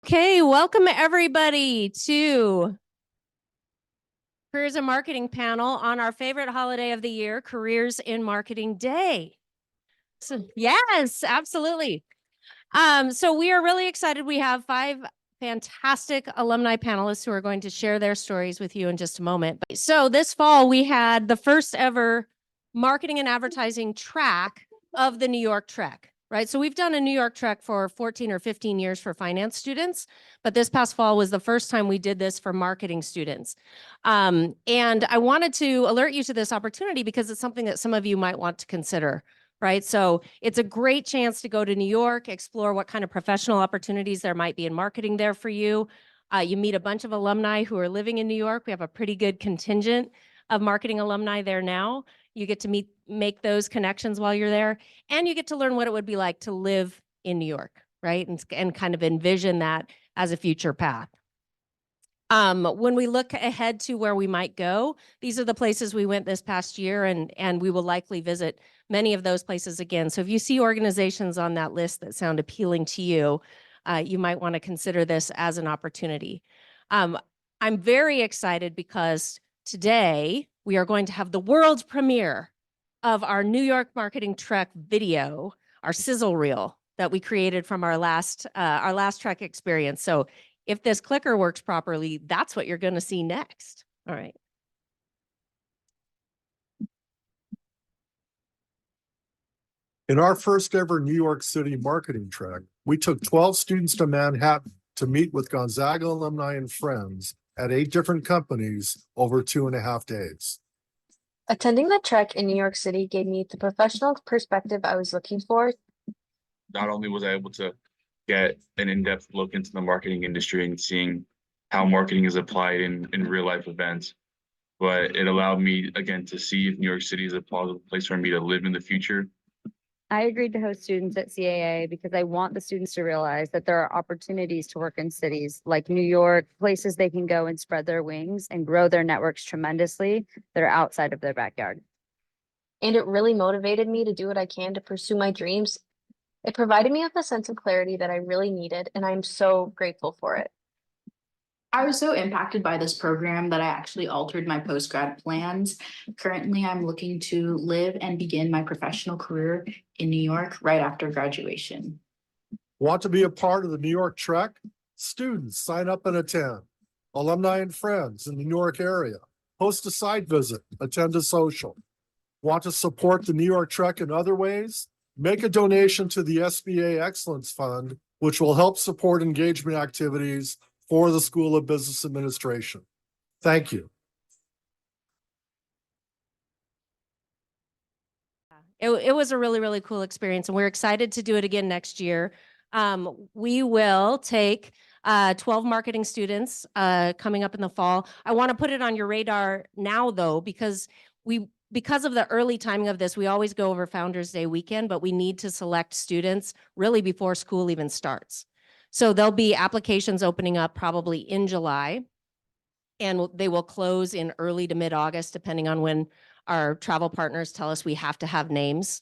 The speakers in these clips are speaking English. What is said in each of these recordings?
Okay, welcome everybody to Careers in Marketing panel on our favorite holiday of the year, Careers in Marketing Day. So, yes, absolutely. So we are really excited. We have 5 fantastic alumni panelists who are going to share their stories with you in just a moment. So this fall, we had the first ever marketing and advertising track of the New York Trek, right? So we've done a New York Trek for 14 or 15 years for finance students, but this past fall was the first time we did this for marketing students. And I wanted to alert you to this opportunity because it's something that some of you might want to consider. Right. So it's a great chance to go to New York, explore what kind of professional opportunities there might be in marketing there for you. You meet a bunch of alumni who are living in New York. We have a pretty good contingent of marketing alumni there now. You get to make those connections while you're there, and you get to learn what it would be like to live in New York, right? And kind of envision that as a future path. When we look ahead to where we might go, these are the places we went this past year, and we will likely visit many of those places again. So if you see organizations on that list that sound appealing to you, you might want to consider this as an opportunity. I'm very excited because today we are going to have the world premiere of our New York Marketing Trek video, our sizzle reel that we created from our last Trek experience. So if this clicker works properly, that's what you're going to see next. All right. In our first ever New York City marketing trek, we took 12 students to Manhattan to meet with Gonzaga alumni and friends at 8 different companies over 2.5 days. Attending the trek in New York City gave me the professional perspective I was looking for. Not only was I able to get an in-depth look into the marketing industry and seeing how marketing is applied in real life events, but it allowed me again to see if New York City is a plausible place for me to live in the future. I agreed to host students at CAA because I want the students to realize that there are opportunities to work in cities like New York, places they can go and spread their wings and grow their networks tremendously that are outside of their backyard. And it really motivated me to do what I can to pursue my dreams. It provided me with a sense of clarity that I really needed, and I'm so grateful for it. I was so impacted by this program that I actually altered my post-grad plans. Currently, I'm looking to live and begin my professional career in New York right after graduation. Want to be a part of the New York Trek? Students, sign up and attend. Alumni and friends in the New York area, host a site visit, attend a social. Want to support the New York Trek in other ways? Make a donation to the SBA Excellence Fund, which will help support engagement activities for the School of Business Administration. Thank you. It was a really, really cool experience, and we're excited to do it again next year. We will take 12 marketing students coming up in the fall. I want to put it on your radar now, though, because of the early timing of this, we always go over Founders Day weekend, but we need to select students really before school even starts. So there'll be applications opening up probably in July, and they will close in early to mid-August, depending on when our travel partners tell us we have to have names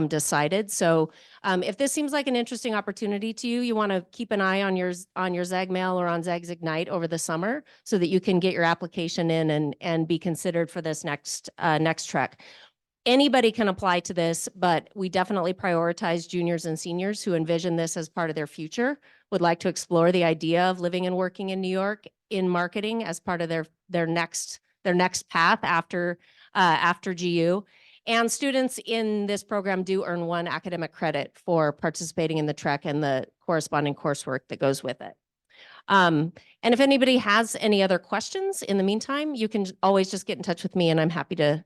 decided. So if this seems like an interesting opportunity to you, you want to keep an eye on your Zeg Mail or on Zeg's Ignite over the summer so that you can get your application in and be considered for this next trek. Anybody can apply to this, but we definitely prioritize juniors and seniors who envision this as part of their future, would like to explore the idea of living and working in New York in marketing as part of their next path after GU. And students in this program do earn 1 academic credit for participating in the trek and the corresponding coursework that goes with it. And if anybody has any other questions in the meantime, you can always just get in touch with me, and I'm happy to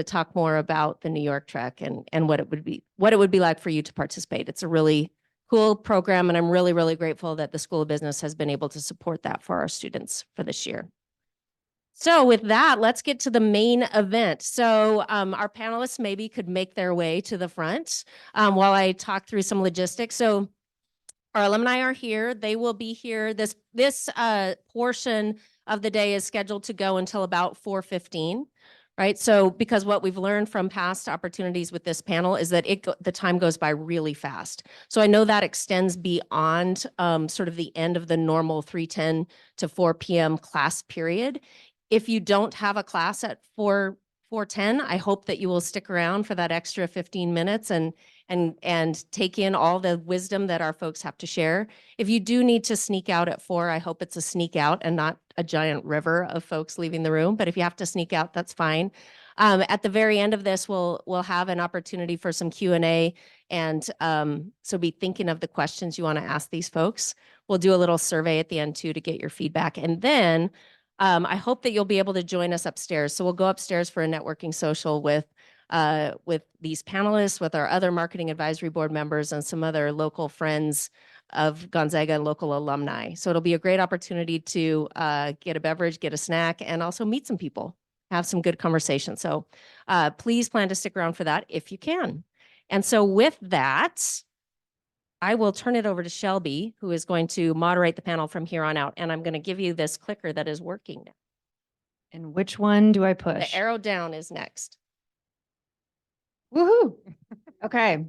talk more about the New York Trek and what it would be like for you to participate. It's a really cool program, and I'm really, really grateful that the School of Business has been able to support that for our students for this year. So with that, let's get to the main event. So our panelists maybe could make their way to the front while I talk through some logistics. So our alumni are here. They will be here. This portion of the day is scheduled to go until about 4:15. right? So because what we've learned from past opportunities with this panel is that the time goes by really fast. So I know that extends beyond sort of the end of the normal 3:10 to 4 p.m. class period. If you don't have a class at 4:10, I hope that you will stick around for that extra 15 minutes and take in all the wisdom that our folks have to share. If you do need to sneak out at 4, I hope it's a sneak out and not a giant river of folks leaving the room. But if you have to sneak out, that's fine. At the very end of this, we'll have an opportunity for some Q&A. And so be thinking of the questions you want to ask these folks. We'll do a little survey at the end too to get your feedback. And then I hope that you'll be able to join us upstairs. So we'll go upstairs for a networking social with these panelists, with our other marketing advisory board members and some other local friends of Gonzaga and local alumni. So it'll be a great opportunity to get a beverage, get a snack, and also meet some people, have some good conversation. So please plan to stick around for that if you can. And so with that, I will turn it over to Shelby, who is going to moderate the panel from here on out. And I'm going to give you this clicker that is working now. And which one do I push? The arrow down is next. Woohoo. Okay.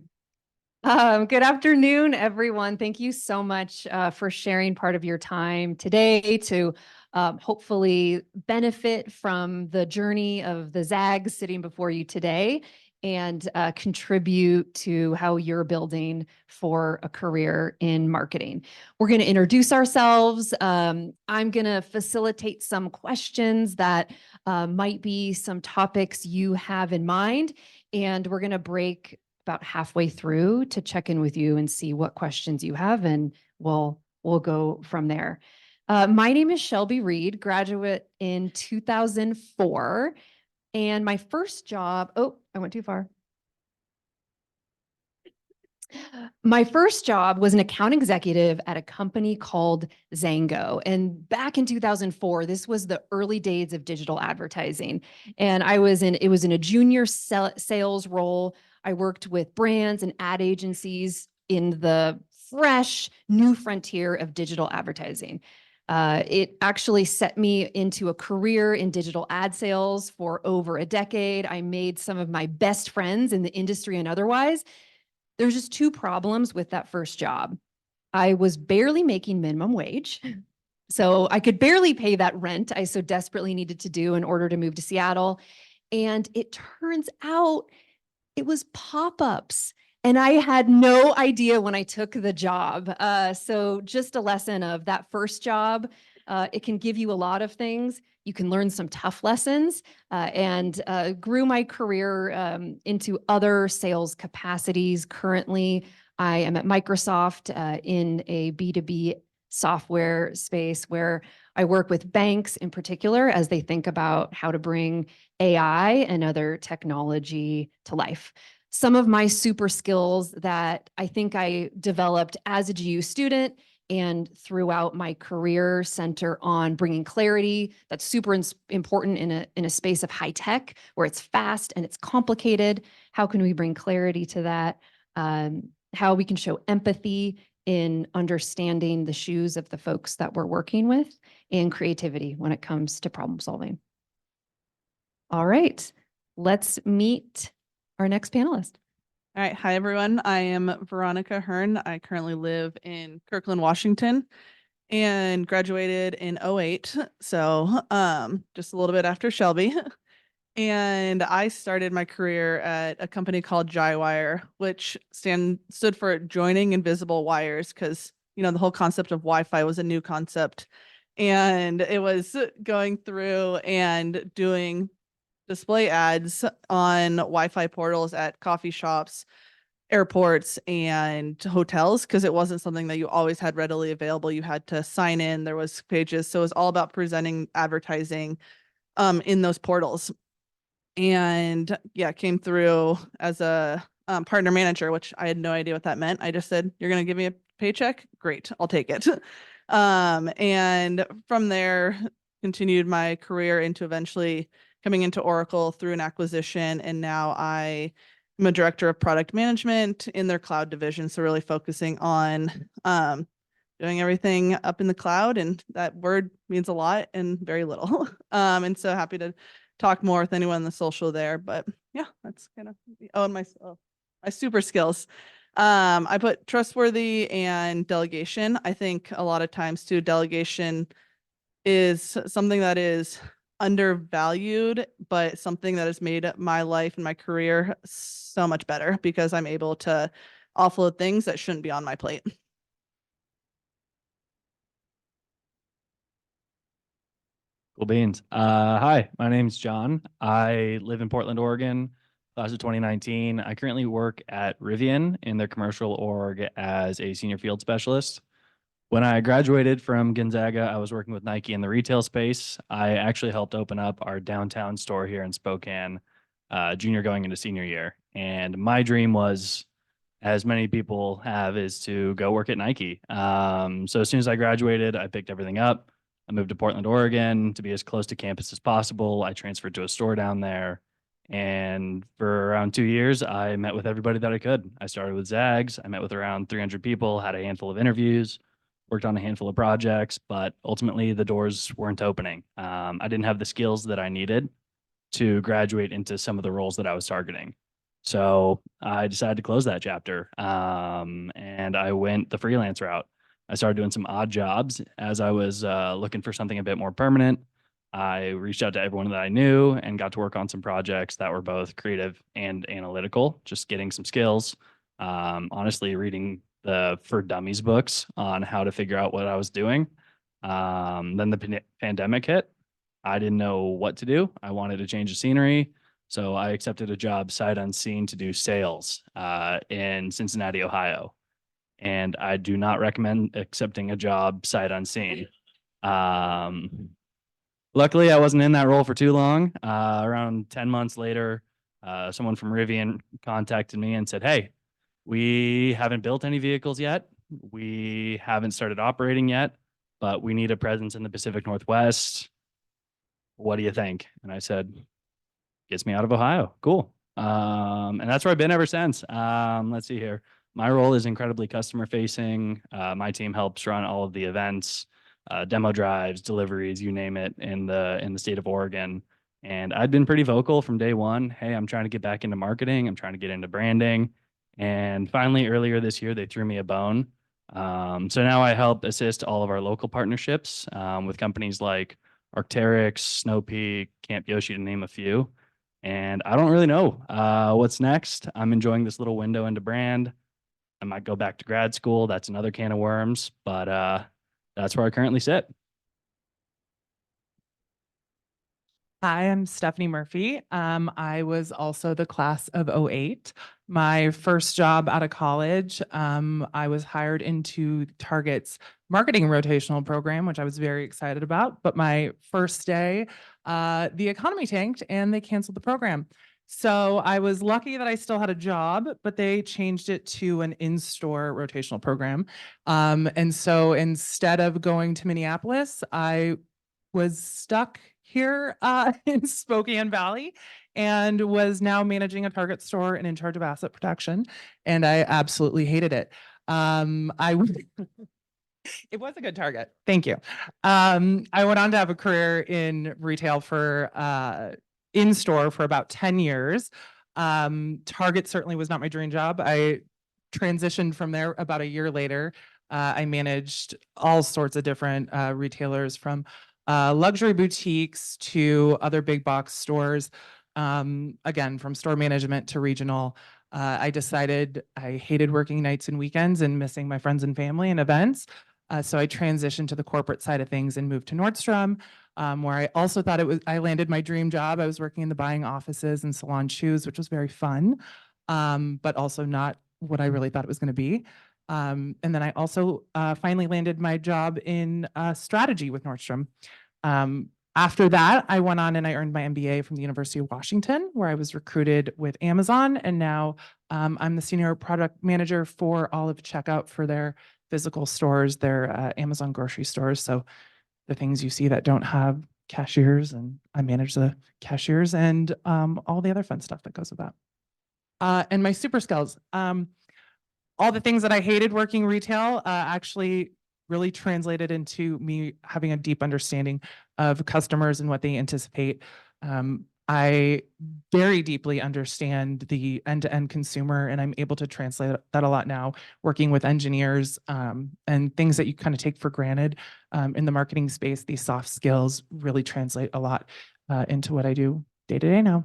Good afternoon, everyone. Thank you so much for sharing part of your time today to hopefully benefit from the journey of the ZAGs sitting before you today and contribute to how you're building for a career in marketing. We're going to introduce ourselves. I'm going to facilitate some questions that might be some topics you have in mind, and we're going to break about halfway through to check in with you and see what questions you have, and we'll go from there. My name is Shelby Reed, graduate in 2004. And my first job, oh, I went too far. My first job was an account executive at a company called Zango. And back in 2004, this was the early days of digital advertising. And it was in a junior sales role. I worked with brands and ad agencies in the fresh new frontier of digital advertising. It actually set me into a career in digital ad sales for over a decade. I made some of my best friends in the industry and otherwise. There's just two problems with that first job. I was barely making minimum wage, so I could barely pay that rent I so desperately needed to do in order to move to Seattle. And it turns out it was pop-ups. And I had no idea when I took the job. So just a lesson of that first job. It can give you a lot of things. You can learn some tough lessons and grew my career into other sales capacities. Currently, I am at Microsoft in a B2B software space where I work with banks in particular as they think about how to bring AI and other technology to life. Some of my super skills that I think I developed as a GU student and throughout my career center on bringing clarity. That's super important in a space of high tech where it's fast and it's complicated. How can we bring clarity to that? How we can show empathy in understanding the shoes of the folks that we're working with, and creativity when it comes to problem solving. All right, let's meet our next panelist. All right. Hi, everyone. I am Veronica Ahern. I currently live in Kirkland, Washington, and graduated in 2008. So just a little bit after Shelby. And I started my career at a company called Jywire, which stood for Joining Invisible Wires, because, you know, the whole concept of Wi-Fi was a new concept. And it was going through and doing display ads on Wi-Fi portals at coffee shops, airports, and hotels, because it wasn't something that you always had readily available. You had to sign in. There was pages. So it was all about presenting advertising in those portals. And yeah, came through as a partner manager, which I had no idea what that meant. I just said, "You're going to give me a paycheck? Great, I'll take it." And from there, continued my career into eventually coming into Oracle through an acquisition. And now I am a director of product management in their cloud division. So really focusing on doing everything up in the cloud. And that word means a lot and very little. And so happy to talk more with anyone in the social there, but yeah, that's kind of, and my super skills. I put trustworthy and delegation. I think a lot of times too, delegation is something that is undervalued, but something that has made my life and my career so much better because I'm able to offload things that shouldn't be on my plate. Cool beans. Hi, my name's John. I live in Portland, Oregon, class of 2019. I currently work at Rivian in their commercial org as a senior field specialist. When I graduated from Gonzaga, I was working with Nike in the retail space. I actually helped open up our downtown store here in Spokane, junior going into senior year. And my dream was, as many people have, is to go work at Nike. So as soon as I graduated, I picked everything up. I moved to Portland, Oregon to be as close to campus as possible. I transferred to a store down there. And for around 2 years, I met with everybody that I could. I started with Zags. I met with around 300 people, had a handful of interviews, worked on a handful of projects, but ultimately the doors weren't opening. I didn't have the skills that I needed to graduate into some of the roles that I was targeting. So I decided to close that chapter, and I went the freelance route. I started doing some odd jobs as I was looking for something a bit more permanent. I reached out to everyone that I knew and got to work on some projects that were both creative and analytical, just getting some skills. Honestly, reading the For Dummies books on how to figure out what I was doing. Then the pandemic hit. I didn't know what to do. I wanted to change the scenery. So I accepted a job sight unseen to do sales in Cincinnati, Ohio. And I do not recommend accepting a job sight unseen. Luckily, I wasn't in that role for too long. Around 10 months later, someone from Rivian contacted me and said, "Hey, we haven't built any vehicles yet. We haven't started operating yet, but we need a presence in the Pacific Northwest. What do you think?" And I said, "Gets me out of Ohio. Cool." And that's where I've been ever since. Let's see here. My role is incredibly customer facing. My team helps run all of the events, demo drives, deliveries, you name it, in the state of Oregon. And I've been pretty vocal from day one. Hey, I'm trying to get back into marketing. I'm trying to get into branding. And finally, earlier this year, they threw me a bone. So now I help assist all of our local partnerships with companies like Arc'teryx, Snow Peak, Camp Yoshi, to name a few. And I don't really know what's next. I'm enjoying this little window into brand. I might go back to grad school. That's another can of worms, but that's where I currently sit. Hi, I'm Stephanie Murphy. I was also the class of 08. My first job out of college, I was hired into Target's marketing rotational program, which I was very excited about. But my first day, the economy tanked and they canceled the program. So I was lucky that I still had a job, but they changed it to an in-store rotational program. And so instead of going to Minneapolis, I was stuck here in Spokane Valley and was now managing a Target store and in charge of asset protection. And I absolutely hated it. It was a good Target. Thank you. I went on to have a career in retail for in-store for about 10 years. Target certainly was not my dream job. I transitioned from there about a year later. I managed all sorts of different retailers, from luxury boutiques to other big box stores. Again, from store management to regional. I decided I hated working nights and weekends and missing my friends and family and events. So I transitioned to the corporate side of things and moved to Nordstrom, where I also thought I landed my dream job. I was working in the buying offices and salon shoes, which was very fun, but also not what I really thought it was going to be. And then I also finally landed my job in strategy with Nordstrom. After that, I went on and I earned my MBA from the University of Washington, where I was recruited with Amazon. And now I'm the senior product manager for all of checkout for their physical stores, their Amazon grocery stores. So the things you see that don't have cashiers, and I manage the cashiers and all the other fun stuff that goes with that. And my super skills, all the things that I hated working retail actually really translated into me having a deep understanding of customers and what they anticipate. I very deeply understand the end-to-end consumer, and I'm able to translate that a lot now, working with engineers and things that you kind of take for granted in the marketing space. These soft skills really translate a lot into what I do day to day now.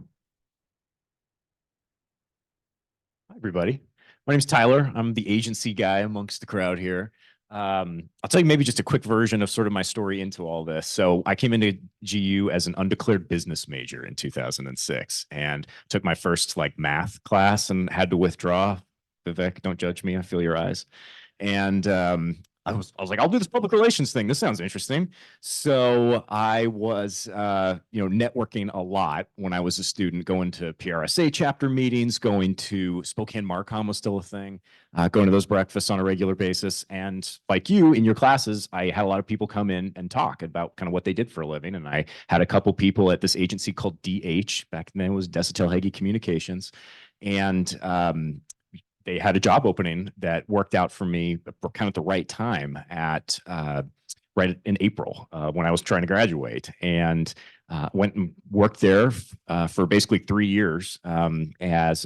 Hi, everybody. My name's Tyler. I'm the agency guy amongst the crowd here. I'll tell you maybe just a quick version of sort of my story into all this. So I came into GU as an undeclared business major in 2006 and took my first like math class and had to withdraw. Vivek, don't judge me. I feel your eyes. And I was like, I'll do this public relations thing. This sounds interesting. So I was, networking a lot when I was a student, going to PRSA chapter meetings, going to Spokane Marcom was still a thing, going to those breakfasts on a regular basis. And like you in your classes, I had a lot of people come in and talk about kind of what they did for a living. And I had a couple people at this agency called DH, back then it was Desatel Hagee Communications. And they had a job opening that worked out for me kind of at the right time at right in April when I was trying to graduate, and went and worked there for basically 3 years as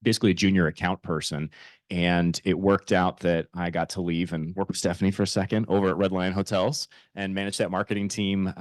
basically a junior account person. And it worked out that I got to leave and work with Stephanie for a second over at Red Lion Hotels and manage that marketing team.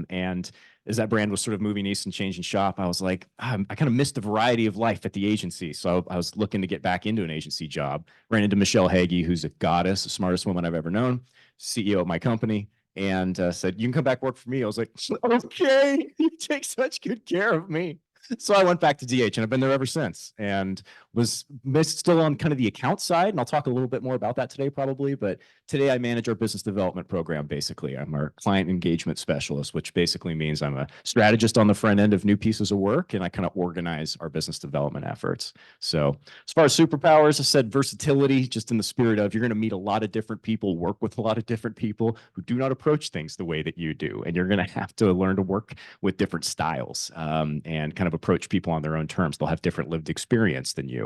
And as that brand was sort of moving east and changing shop, I was like, I kind of missed the variety of life at the agency. So I was looking to get back into an agency job. Ran into Michelle Hagee, who's a goddess, the smartest woman I've ever known, CEO of my company, and said, you can come back work for me. I was like, okay, you take such good care of me. So I went back to DH and I've been there ever since, and was still on kind of the account side. And I'll talk a little bit more about that today probably, but today I manage our business development program. Basically, I'm our client engagement specialist, which basically means I'm a strategist on the front end of new pieces of work, and I kind of organize our business development efforts. So as far as superpowers, I said versatility, just in the spirit of you're going to meet a lot of different people, work with a lot of different people who do not approach things the way that you do. And you're going to have to learn to work with different styles and kind of approach people on their own terms. They'll have different lived experience than you.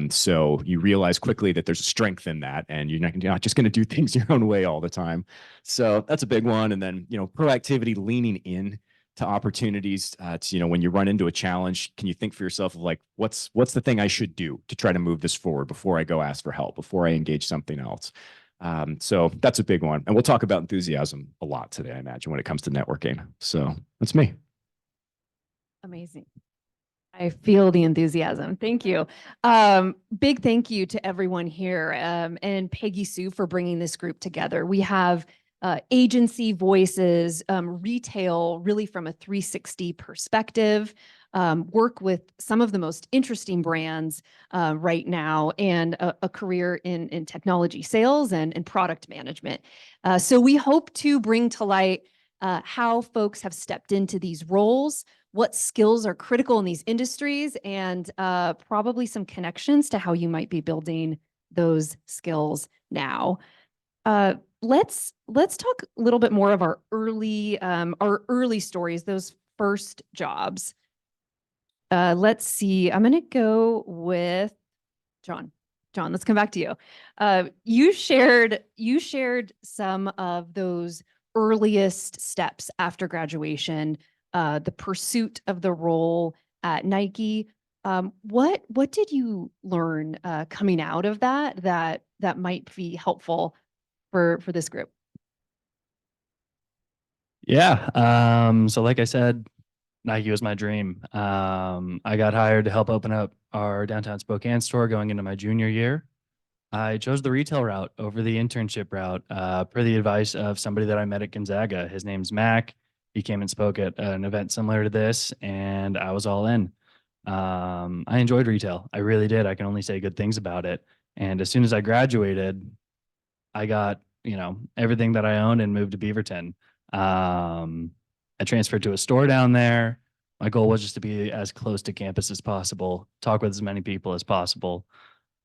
So you realize quickly that there's a strength in that, and you're not just going to do things your own way all the time. So that's a big one. And then, proactivity, leaning in to opportunities to, when you run into a challenge, can you think for yourself of like, what's the thing I should do to try to move this forward before I go ask for help, before I engage something else? So that's a big one. And we'll talk about enthusiasm a lot today, I imagine, when it comes to networking. So that's me. Amazing. I feel the enthusiasm. Thank you. Big thank you to everyone here and Peggy Sue for bringing this group together. We have agency voices, retail really from a 360 perspective, work with some of the most interesting brands right now, and a career in technology sales and product management. So we hope to bring to light how folks have stepped into these roles, what skills are critical in these industries, and probably some connections to how you might be building those skills now. Let's talk a little bit more of our early stories, those first jobs. Let's see. I'm going to go with John. John, let's come back to you. You shared some of those earliest steps after graduation, the pursuit of the role at Nike. What did you learn coming out of that might be helpful for this group? Yeah. So like I said, Nike was my dream. I got hired to help open up our downtown Spokane store going into my junior year. I chose the retail route over the internship route per the advice of somebody that I met at Gonzaga. His name's Mac. He came and spoke at an event similar to this, and I was all in. I enjoyed retail. I really did. I can only say good things about it. And as soon as I graduated, I got, everything that I owned and moved to Beaverton. I transferred to a store down there. My goal was just to be as close to campus as possible, talk with as many people as possible.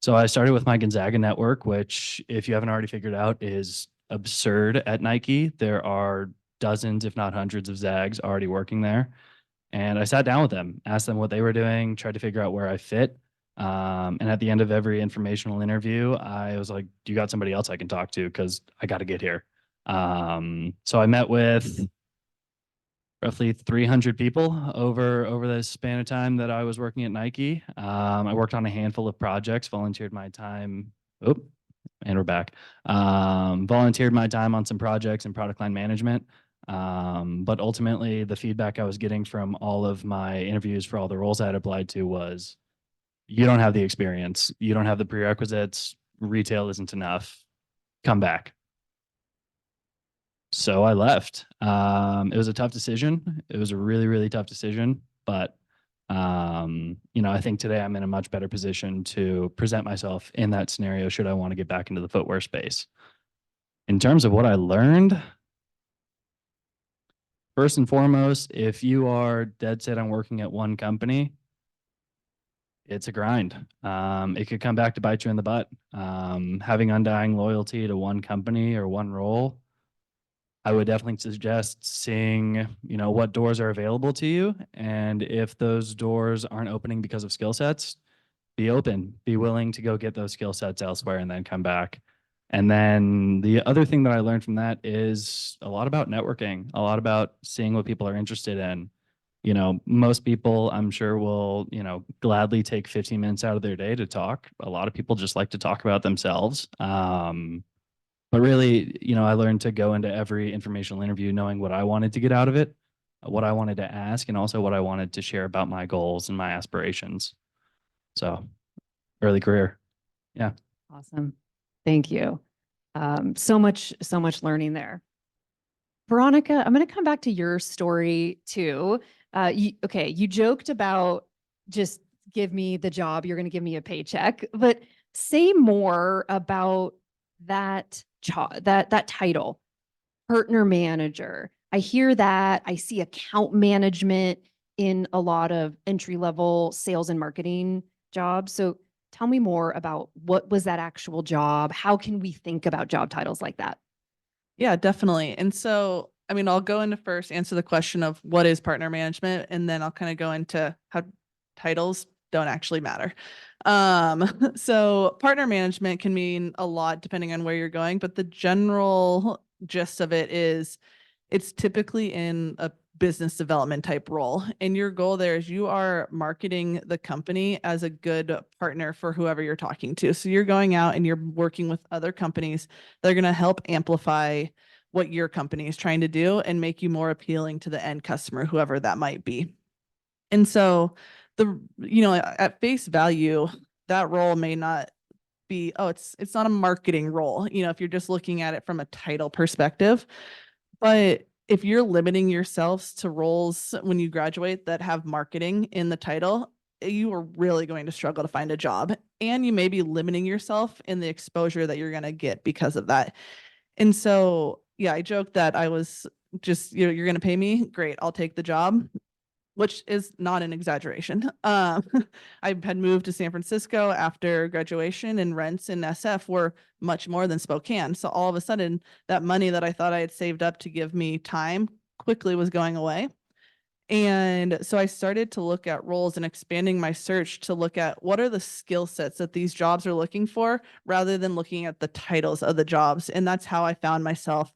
So I started with my Gonzaga network, which, if you haven't already figured out, is absurd at Nike. There are dozens, if not hundreds, of Zags already working there. And I sat down with them, asked them what they were doing, tried to figure out where I fit. And at the end of every informational interview, I was like, do you got somebody else I can talk to? Because I got to get here. So I met with roughly 300 people over the span of time that I was working at Nike. I worked on a handful of projects, volunteered my time. Oh, and we're back. Volunteered my time on some projects and product line management. But ultimately, the feedback I was getting from all of my interviews for all the roles I had applied to was, you don't have the experience, you don't have the prerequisites, retail isn't enough, come back. So I left. It was a tough decision. It was a really, really tough decision. But, I think today I'm in a much better position to present myself in that scenario should I want to get back into the footwear space. In terms of what I learned, first and foremost, if you are dead set on working at one company, it's a grind. It could come back to bite you in the butt. Having undying loyalty to one company or one role, I would definitely suggest seeing, what doors are available to you. And if those doors aren't opening because of skill sets, be open, be willing to go get those skill sets elsewhere and then come back. And then the other thing that I learned from that is a lot about networking, a lot about seeing what people are interested in. Most people I'm sure will, gladly take 15 minutes out of their day to talk. A lot of people just like to talk about themselves. But really, I learned to go into every informational interview knowing what I wanted to get out of it, what I wanted to ask, and also what I wanted to share about my goals and my aspirations. So early career. Yeah. Awesome. Thank you. So much learning there. Veronica, I'm going to come back to your story too. You joked about just give me the job, you're going to give me a paycheck, but say more about that that title, partner manager. I hear that. I see account management in a lot of entry-level sales and marketing jobs. So tell me more about what was that actual job? How can we think about job titles like that? Yeah, definitely. And so, I'll go into first answer the question of what is partner management, and then I'll kind of go into how titles don't actually matter. So partner management can mean a lot depending on where you're going, but the general gist of it is it's typically in a business development type role. And your goal there is you are marketing the company as a good partner for whoever you're talking to. So you're going out and you're working with other companies that are going to help amplify what your company is trying to do and make you more appealing to the end customer, whoever that might be. And so at face value, that role may not be, it's not a marketing role, if you're just looking at it from a title perspective. But if you're limiting yourselves to roles when you graduate that have marketing in the title, you are really going to struggle to find a job. And you may be limiting yourself in the exposure that you're going to get because of that. And so, yeah, I joked that I was just, you're going to pay me. Great. I'll take the job, which is not an exaggeration. I had moved to San Francisco after graduation, and rents in SF were much more than Spokane. So all of a sudden, that money that I thought I had saved up to give me time quickly was going away. And so I started to look at roles and expanding my search to look at what are the skill sets that these jobs are looking for, rather than looking at the titles of the jobs. And that's how I found myself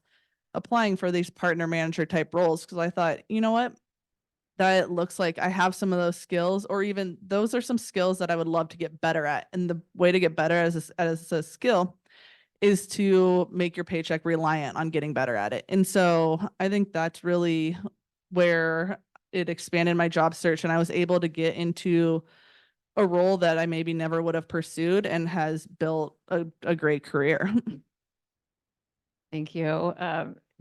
applying for these partner manager type roles, because I thought, you know what? That looks like I have some of those skills, or even those are some skills that I would love to get better at. And the way to get better as a skill is to make your paycheck reliant on getting better at it. And so I think that's really where it expanded my job search, and I was able to get into a role that I maybe never would have pursued and has built a great career. Thank you.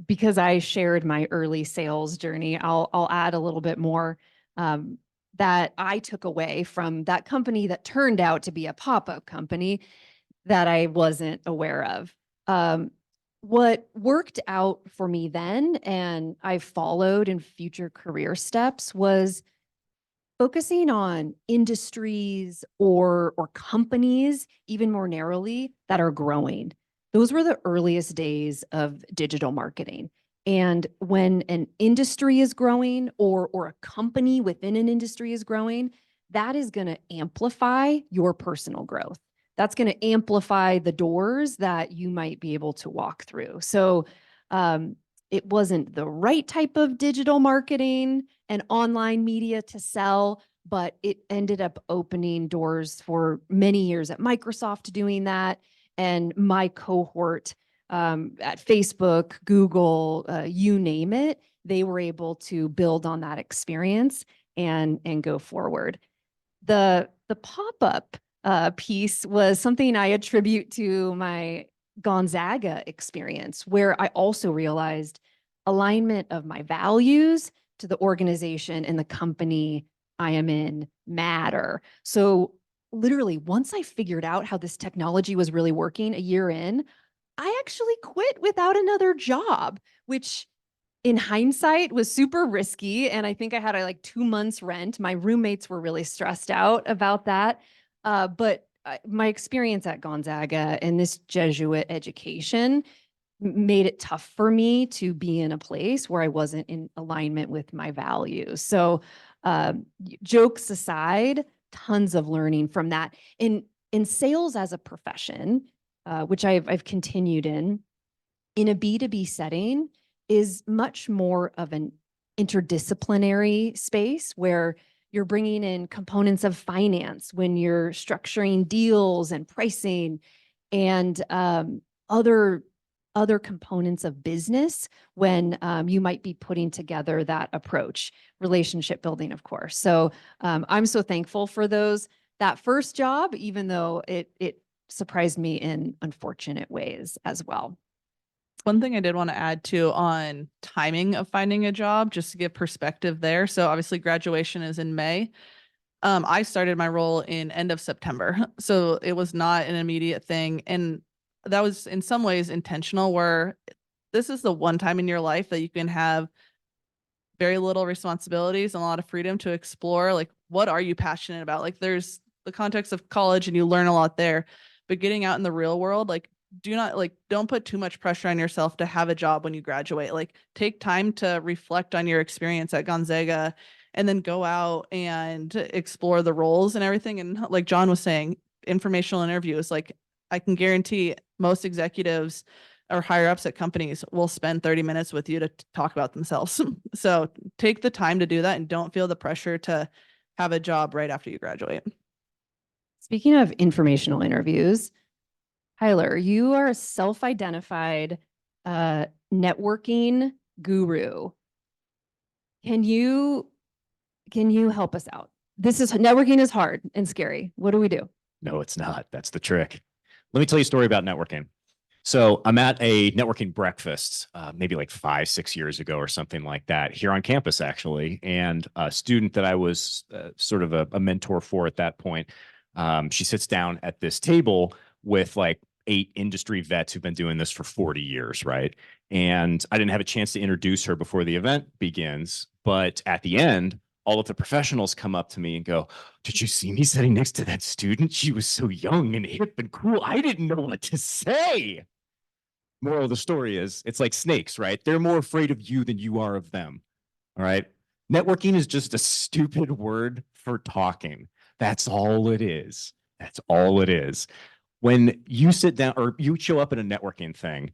Because I shared my early sales journey, I'll add a little bit more that I took away from that company that turned out to be a pop-up company that I wasn't aware of. What worked out for me then, and I followed in future career steps, was focusing on industries or companies, even more narrowly, that are growing. Those were the earliest days of digital marketing. And when an industry is growing, or a company within an industry is growing, that is going to amplify your personal growth. That's going to amplify the doors that you might be able to walk through. So it wasn't the right type of digital marketing and online media to sell, but it ended up opening doors for many years at Microsoft doing that. And my cohort at Facebook, Google, you name it, they were able to build on that experience and go forward. The pop-up piece was something I attribute to my Gonzaga experience, where I also realized alignment of my values to the organization and the company I am in matter. So literally, once I figured out how this technology was really working a year in, I actually quit without another job, which in hindsight was super risky. And I think I had like 2 months rent. My roommates were really stressed out about that. But my experience at Gonzaga and this Jesuit education made it tough for me to be in a place where I wasn't in alignment with my values. So jokes aside, tons of learning from that. In sales as a profession, which I've continued in a B2B setting, is much more of an interdisciplinary space where you're bringing in components of finance when you're structuring deals and pricing, and other components of business when you might be putting together that approach, relationship building, of course. So I'm so thankful for that first job, even though it surprised me in unfortunate ways as well. One thing I did want to add too on timing of finding a job, just to give perspective there. So obviously graduation is in May. I started my role in end of September. So it was not an immediate thing. And that was in some ways intentional, where this is the one time in your life that you can have very little responsibilities and a lot of freedom to explore, like, what are you passionate about? Like, there's the context of college and you learn a lot there, but getting out in the real world, like, don't put too much pressure on yourself to have a job when you graduate. Like, take time to reflect on your experience at Gonzaga and then go out and explore the roles and everything. And like John was saying, informational interviews, like, I can guarantee most executives or higher ups at companies will spend 30 minutes with you to talk about themselves. So take the time to do that and don't feel the pressure to have a job right after you graduate. Speaking of informational interviews, Tyler, you are a self-identified networking guru. Can you help us out? Networking is hard and scary. What do we do? No, it's not. That's the trick. Let me tell you a story about networking. So I'm at a networking breakfast, maybe like 5-6 years ago or something like that, here on campus, actually. And a student that I was sort of a mentor for at that point, she sits down at this table with like 8 industry vets who've been doing this for 40 years, right? And I didn't have a chance to introduce her before the event begins. But at the end, all of the professionals come up to me and go, "Did you see me sitting next to that student? She was so young and hip and cool. I didn't know what to say." Moral of the story is, it's like snakes, right? They're more afraid of you than you are of them. All right. Networking is just a stupid word for talking. That's all it is. That's all it is. When you sit down or you show up at a networking thing,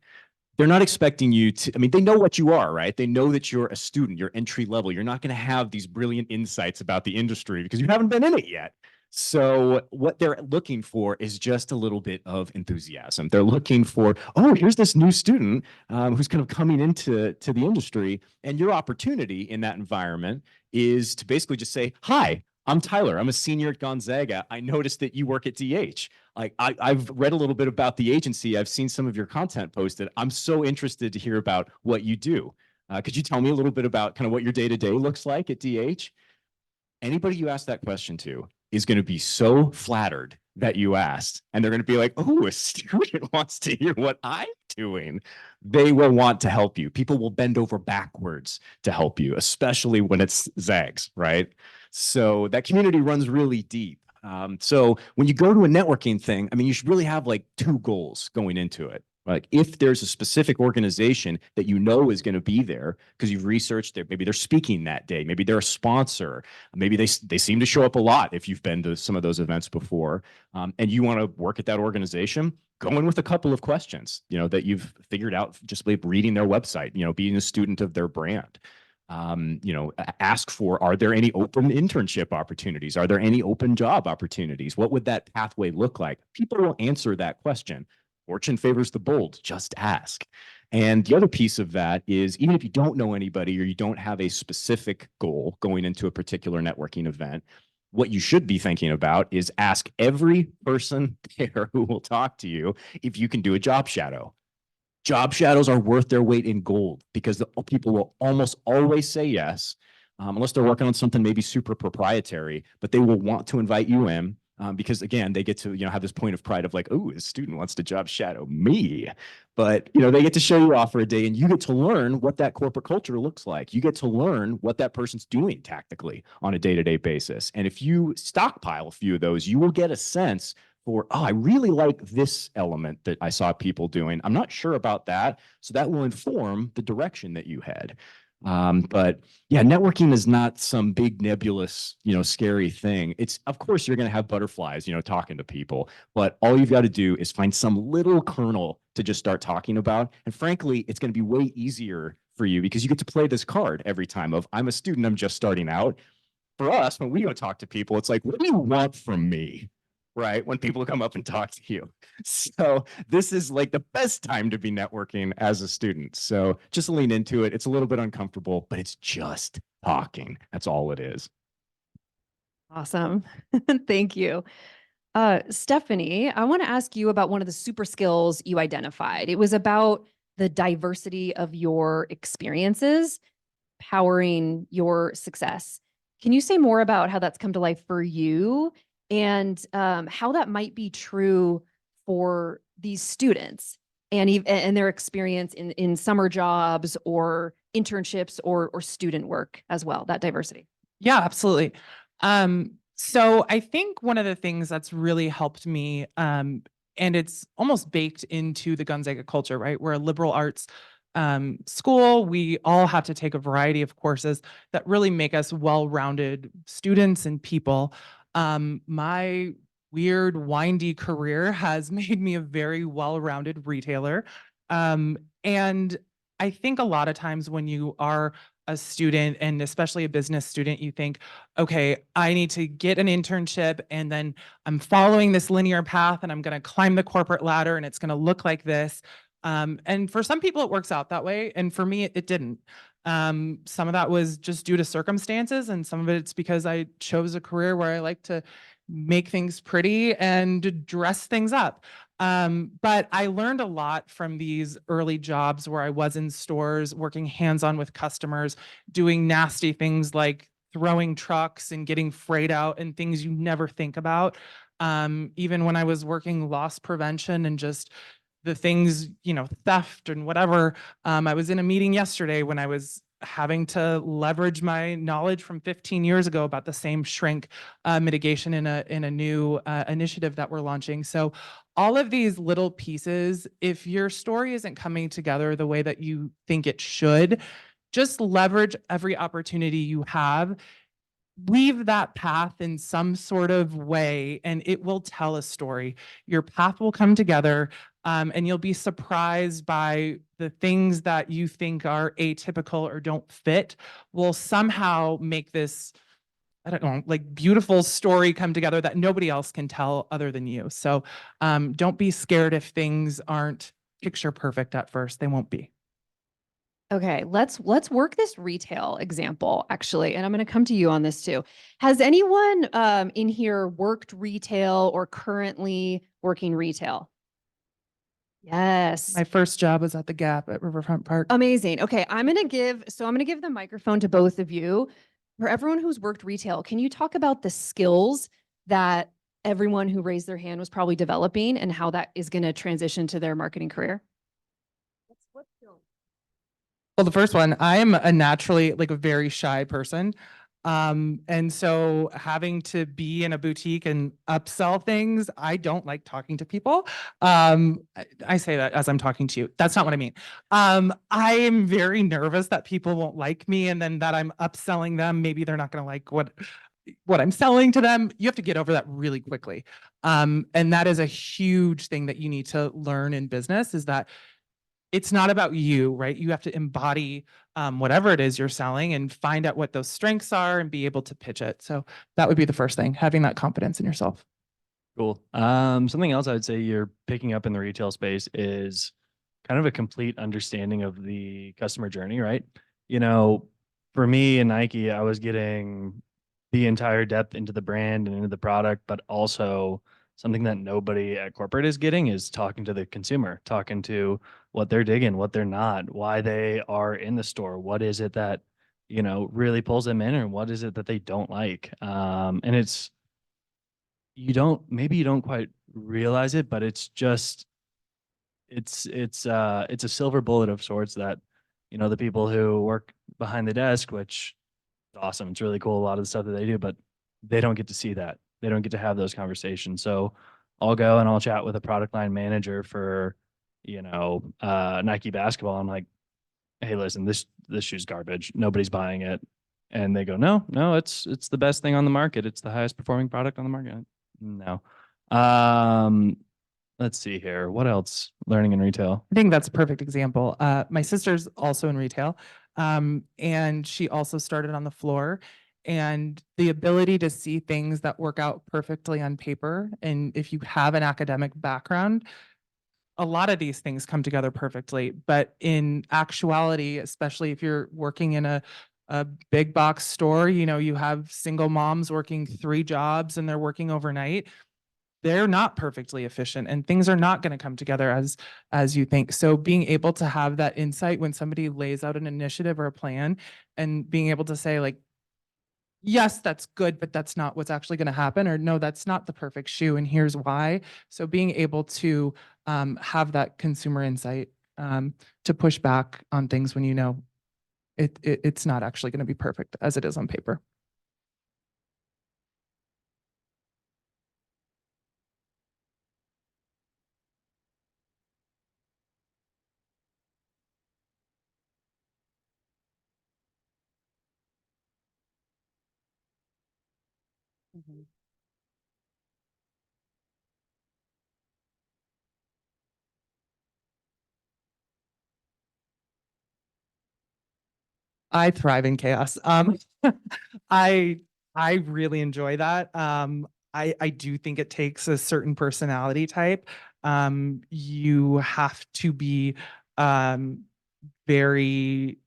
they're not expecting you to, I mean, they know what you are, right? They know that you're a student, you're entry level. You're not going to have these brilliant insights about the industry because you haven't been in it yet. So what they're looking for is just a little bit of enthusiasm. They're looking for, oh, here's this new student who's kind of coming into the industry. And your opportunity in that environment is to basically just say, "Hi, I'm Tyler. I'm a senior at Gonzaga. I noticed that you work at DH. Like, I've read a little bit about the agency. I've seen some of your content posted. I'm so interested to hear about what you do. Could you tell me a little bit about kind of what your day-to-day looks like at DH?" Anybody you ask that question to is going to be so flattered that you asked, and they're going to be like, "Oh, a student wants to hear what I'm doing." They will want to help you. People will bend over backwards to help you, especially when it's Zags, right? So that community runs really deep. So when you go to a networking thing, I mean, you should really have like 2 goals going into it. Like if there's a specific organization that you know is going to be there because you've researched it, maybe they're speaking that day, maybe they're a sponsor, maybe they seem to show up a lot if you've been to some of those events before, and you want to work at that organization, go in with a couple of questions, that you've figured out just by reading their website, being a student of their brand. Ask for, are there any open internship opportunities? Are there any open job opportunities? What would that pathway look like? People will answer that question. Fortune favors the bold, just ask. And the other piece of that is, even if you don't know anybody or you don't have a specific goal going into a particular networking event, what you should be thinking about is ask every person there who will talk to you if you can do a job shadow. Job shadows are worth their weight in gold because the people will almost always say yes, unless they're working on something maybe super proprietary, but they will want to invite you in because again, they get to, have this point of pride of like, oh, a student wants to job shadow me, but they get to show you off for a day and you get to learn what that corporate culture looks like. You get to learn what that person's doing tactically on a day-to-day basis. And if you stockpile a few of those, you will get a sense for, oh, I really like this element that I saw people doing. I'm not sure about that. So that will inform the direction that you head. But yeah, networking is not some big nebulous, scary thing. It's, of course, you're going to have butterflies, talking to people, but all you've got to do is find some little kernel to just start talking about. And frankly, it's going to be way easier for you because you get to play this card every time of, I'm a student, I'm just starting out. For us, when we go talk to people, it's like, what do you want from me? Right? When people come up and talk to you. So this is like the best time to be networking as a student. So just lean into it. It's a little bit uncomfortable, but it's just talking. That's all it is. Awesome. Thank you. Stephanie, I want to ask you about one of the super skills you identified. It was about the diversity of your experiences powering your success. Can you say more about how that's come to life for you and how that might be true for these students and their experience in summer jobs or internships or student work as well, that diversity? Yeah, absolutely. So I think one of the things that's really helped me, and it's almost baked into the Gonzaga culture, right? We're a liberal arts school. We all have to take a variety of courses that really make us well-rounded students and people. My weird, windy career has made me a very well-rounded retailer. And I think a lot of times when you are a student and especially a business student, you think, okay, I need to get an internship and then I'm following this linear path and I'm going to climb the corporate ladder and it's going to look like this. And for some people it works out that way. And for me, it didn't. Some of that was just due to circumstances and some of it's because I chose a career where I like to make things pretty and dress things up. But I learned a lot from these early jobs where I was in stores, working hands-on with customers, doing nasty things like throwing trucks and getting freight out and things you never think about. Even when I was working loss prevention and just the things, theft and whatever. I was in a meeting yesterday when I was having to leverage my knowledge from 15 years ago about the same shrink mitigation in a new initiative that we're launching. So all of these little pieces, if your story isn't coming together the way that you think it should, just leverage every opportunity you have. Weave that path in some sort of way and it will tell a story. Your path will come together and you'll be surprised by the things that you think are atypical or don't fit will somehow make this, I don't know, like beautiful story come together that nobody else can tell other than you. So don't be scared if things aren't picture perfect at first. They won't be. Okay, let's work this retail example actually, and I'm going to come to you on this too. Has anyone in here worked retail or currently working retail? Yes. My first job was at the Gap at Riverfront Park. Amazing. Okay, I'm going to give the microphone to both of you. For everyone who's worked retail, can you talk about the skills that everyone who raised their hand was probably developing and how that is going to transition to their marketing career? Well, the first one, I am a naturally like a very shy person. And so having to be in a boutique and upsell things, I don't like talking to people. I say that as I'm talking to you. That's not what I mean. I am very nervous that people won't like me and then that I'm upselling them. Maybe they're not going to like what I'm selling to them. You have to get over that really quickly. And that is a huge thing that you need to learn in business, is that it's not about you, right? You have to embody whatever it is you're selling and find out what those strengths are and be able to pitch it. So that would be the first thing, having that confidence in yourself. Cool. Something else I would say you're picking up in the retail space is kind of a complete understanding of the customer journey, right? You know, for me and Nike, I was getting the entire depth into the brand and into the product, but also something that nobody at corporate is getting is talking to the consumer, talking to what they're digging, what they're not, why they are in the store, what is it that, you know, really pulls them in, and what is it that they don't like. And it's, maybe you don't quite realize it, but it's just, it's a silver bullet of sorts that, you know, the people who work behind the desk, which is awesome. It's really cool, a lot of the stuff that they do, but they don't get to see that. They don't get to have those conversations. So I'll go and I'll chat with a product line manager for, you know, Nike basketball. I'm like, hey, listen, this shoe's garbage. Nobody's buying it. And they go, no, it's the best thing on the market. It's the highest performing product on the market. No. Let's see here. What else? Learning in retail. I think that's a perfect example. My sister's also in retail, and she also started on the floor. And the ability to see things that work out perfectly on paper, and if you have an academic background, a lot of these things come together perfectly. But in actuality, especially if you're working in a big box store, you know, you have single moms working 3 jobs and they're working overnight. They're not perfectly efficient and things are not going to come together as you think. So being able to have that insight when somebody lays out an initiative or a plan, and being able to say like, yes, that's good, but that's not what's actually going to happen, or no, that's not the perfect shoe and here's why. So being able to have that consumer insight to push back on things when you know it's not actually going to be perfect as it is on paper. I thrive in chaos. I I really enjoy that. I do think it takes a certain personality type. You have to be um very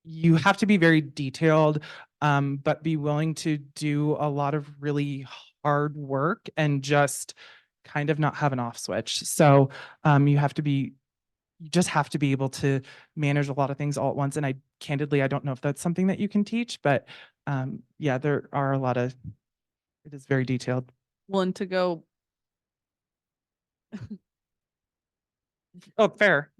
you have to be very detailed, but be willing to do a lot of really hard work and just kind of not have an off switch. So you just have to be able to manage a lot of things all at once. And I don't know if that's something that you can teach, but yeah, there are it is very detailed. Well, and to go, Oh, fair.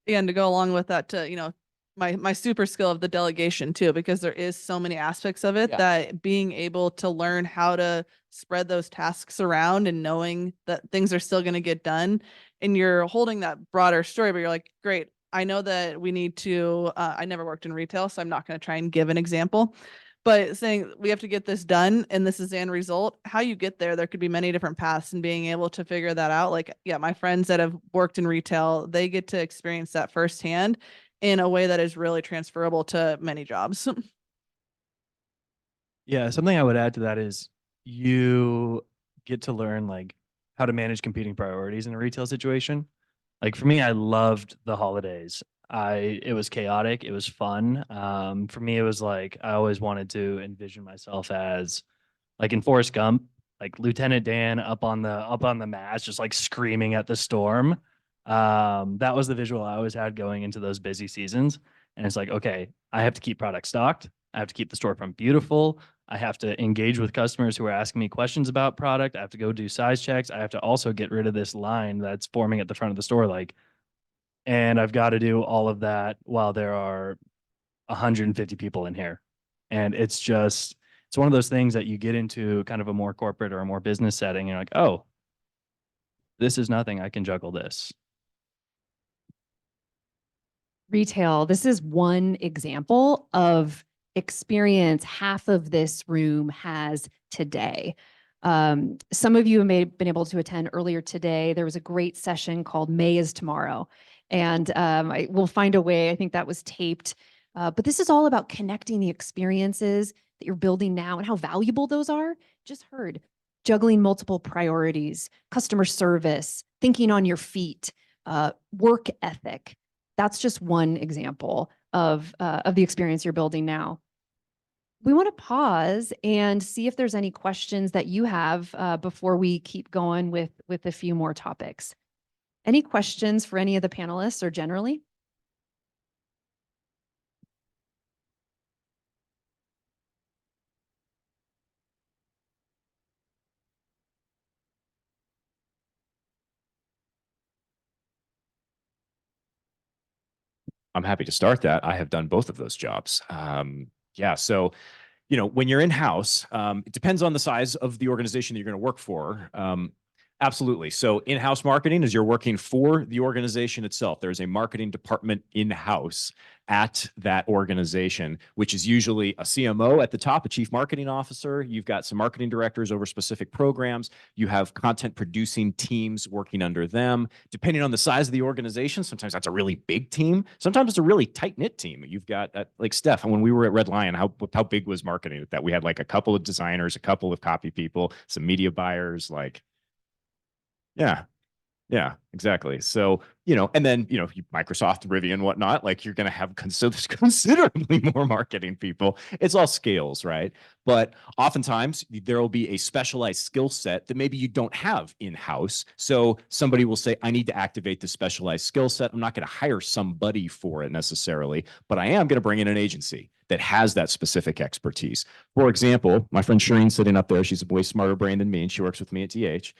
and to go along with that, to, you know, my super skill of the delegation too, because there is so many aspects of it Yeah. that being able to learn how to spread those tasks around and knowing that things are still going to get done, and you're holding that broader story, but you're like, great, I know that we need to, I never worked in retail, so I'm not going to try and give an example, but saying we have to get this done and this is the end result. How you get there could be many different paths, and being able to figure that out. Like, yeah, my friends that have worked in retail, they get to experience that firsthand in a way that is really transferable to many jobs. Yeah, something I would add to that is you get to learn like how to manage competing priorities in a retail situation. Like for me, I loved the holidays. It was chaotic, it was fun. For me, it was like I always wanted to envision myself as like in Forrest Gump, like Lieutenant Dan up on the mast, just like screaming at the storm. That was the visual I always had going into those busy seasons. And it's like, okay, I have to keep product stocked. I have to keep the storefront beautiful. I have to engage with customers who are asking me questions about product. I have to go do size checks. I have to also get rid of this line that's forming at the front of the store. Like, and I've got to do all of that while there are 150 people in here. And it's one of those things that you get into kind of a more corporate or a more business setting. You're like, oh, this is nothing. I can juggle this. Retail, this is one example of experience half of this room has today. Some of you may have been able to attend earlier today. There was a great session called May is Tomorrow. And I will find a way, I think that was taped. But this is all about connecting the experiences that you're building now and how valuable those are. Just heard, juggling multiple priorities, customer service, thinking on your feet, work ethic. That's just one example of the experience you're building now. We want to pause and see if there's any questions that you have before we keep going with a few more topics. Any questions for any of the panelists or generally? I'm happy to start that. I have done both of those jobs. Yeah, so when you're in-house, it depends on the size of the organization that you're going to work for. Absolutely. So in-house marketing is you're working for the organization itself. There's a marketing department in-house at that organization, which is usually a CMO at the top, a chief marketing officer. You've got some marketing directors over specific programs. You have content producing teams working under them. Depending on the size of the organization, sometimes that's a really big team. Sometimes it's a really tight-knit team. You've got like Steph, when we were at Red Lion, how big was marketing? That we had like a couple of designers, a couple of copy people, some media buyers, like, yeah. Yeah, exactly. So, and then, Microsoft, Rivian, whatnot, like you're going to have considerably more marketing people. It's all scales, right? But oftentimes there will be a specialized skill set that maybe you don't have in-house. So somebody will say, I need to activate this specialized skill set. I'm not going to hire somebody for it necessarily, but I am going to bring in an agency that has that specific expertise. For example, my friend Shireen sitting up there, she's a way smarter brain than me, and she works with me at DH.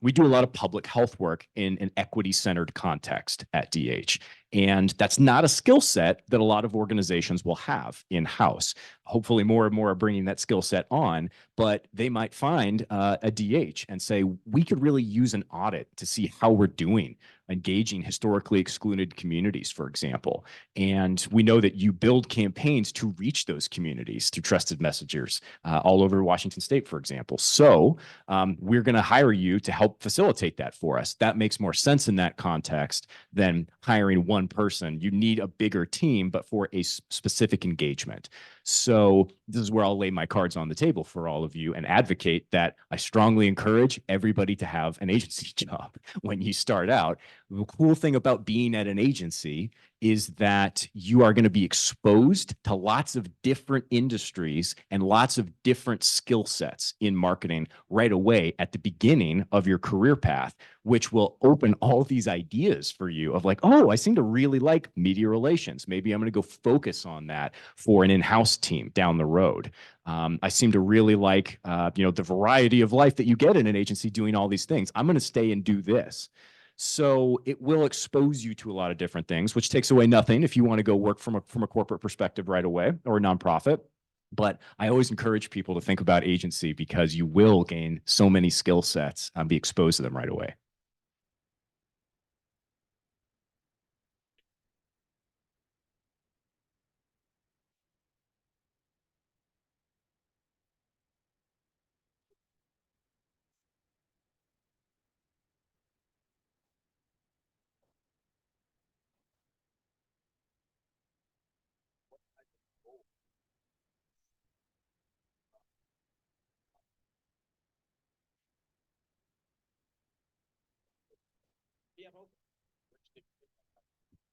We do a lot of public health work in an equity-centered context at DH. And that's not a skill set that a lot of organizations will have in-house. Hopefully more and more are bringing that skill set on, but they might find a DH and say, we could really use an audit to see how we're doing, engaging historically excluded communities, for example. And we know that you build campaigns to reach those communities through trusted messengers all over Washington State, for example. So we're going to hire you to help facilitate that for us. That makes more sense in that context than hiring one person. You need a bigger team, but for a specific engagement. So this is where I'll lay my cards on the table for all of you and advocate that I strongly encourage everybody to have an agency job when you start out. The cool thing about being at an agency is that you are going to be exposed to lots of different industries and lots of different skill sets in marketing right away at the beginning of your career path, which will open all these ideas for you of like, oh, I seem to really like media relations. Maybe I'm going to go focus on that for an in-house team down the road. I seem to really like, the variety of life that you get in an agency doing all these things. I'm going to stay and do this. So it will expose you to a lot of different things, which takes away nothing if you want to go work from a corporate perspective right away or a nonprofit. But I always encourage people to think about agency because you will gain so many skill sets and be exposed to them right away.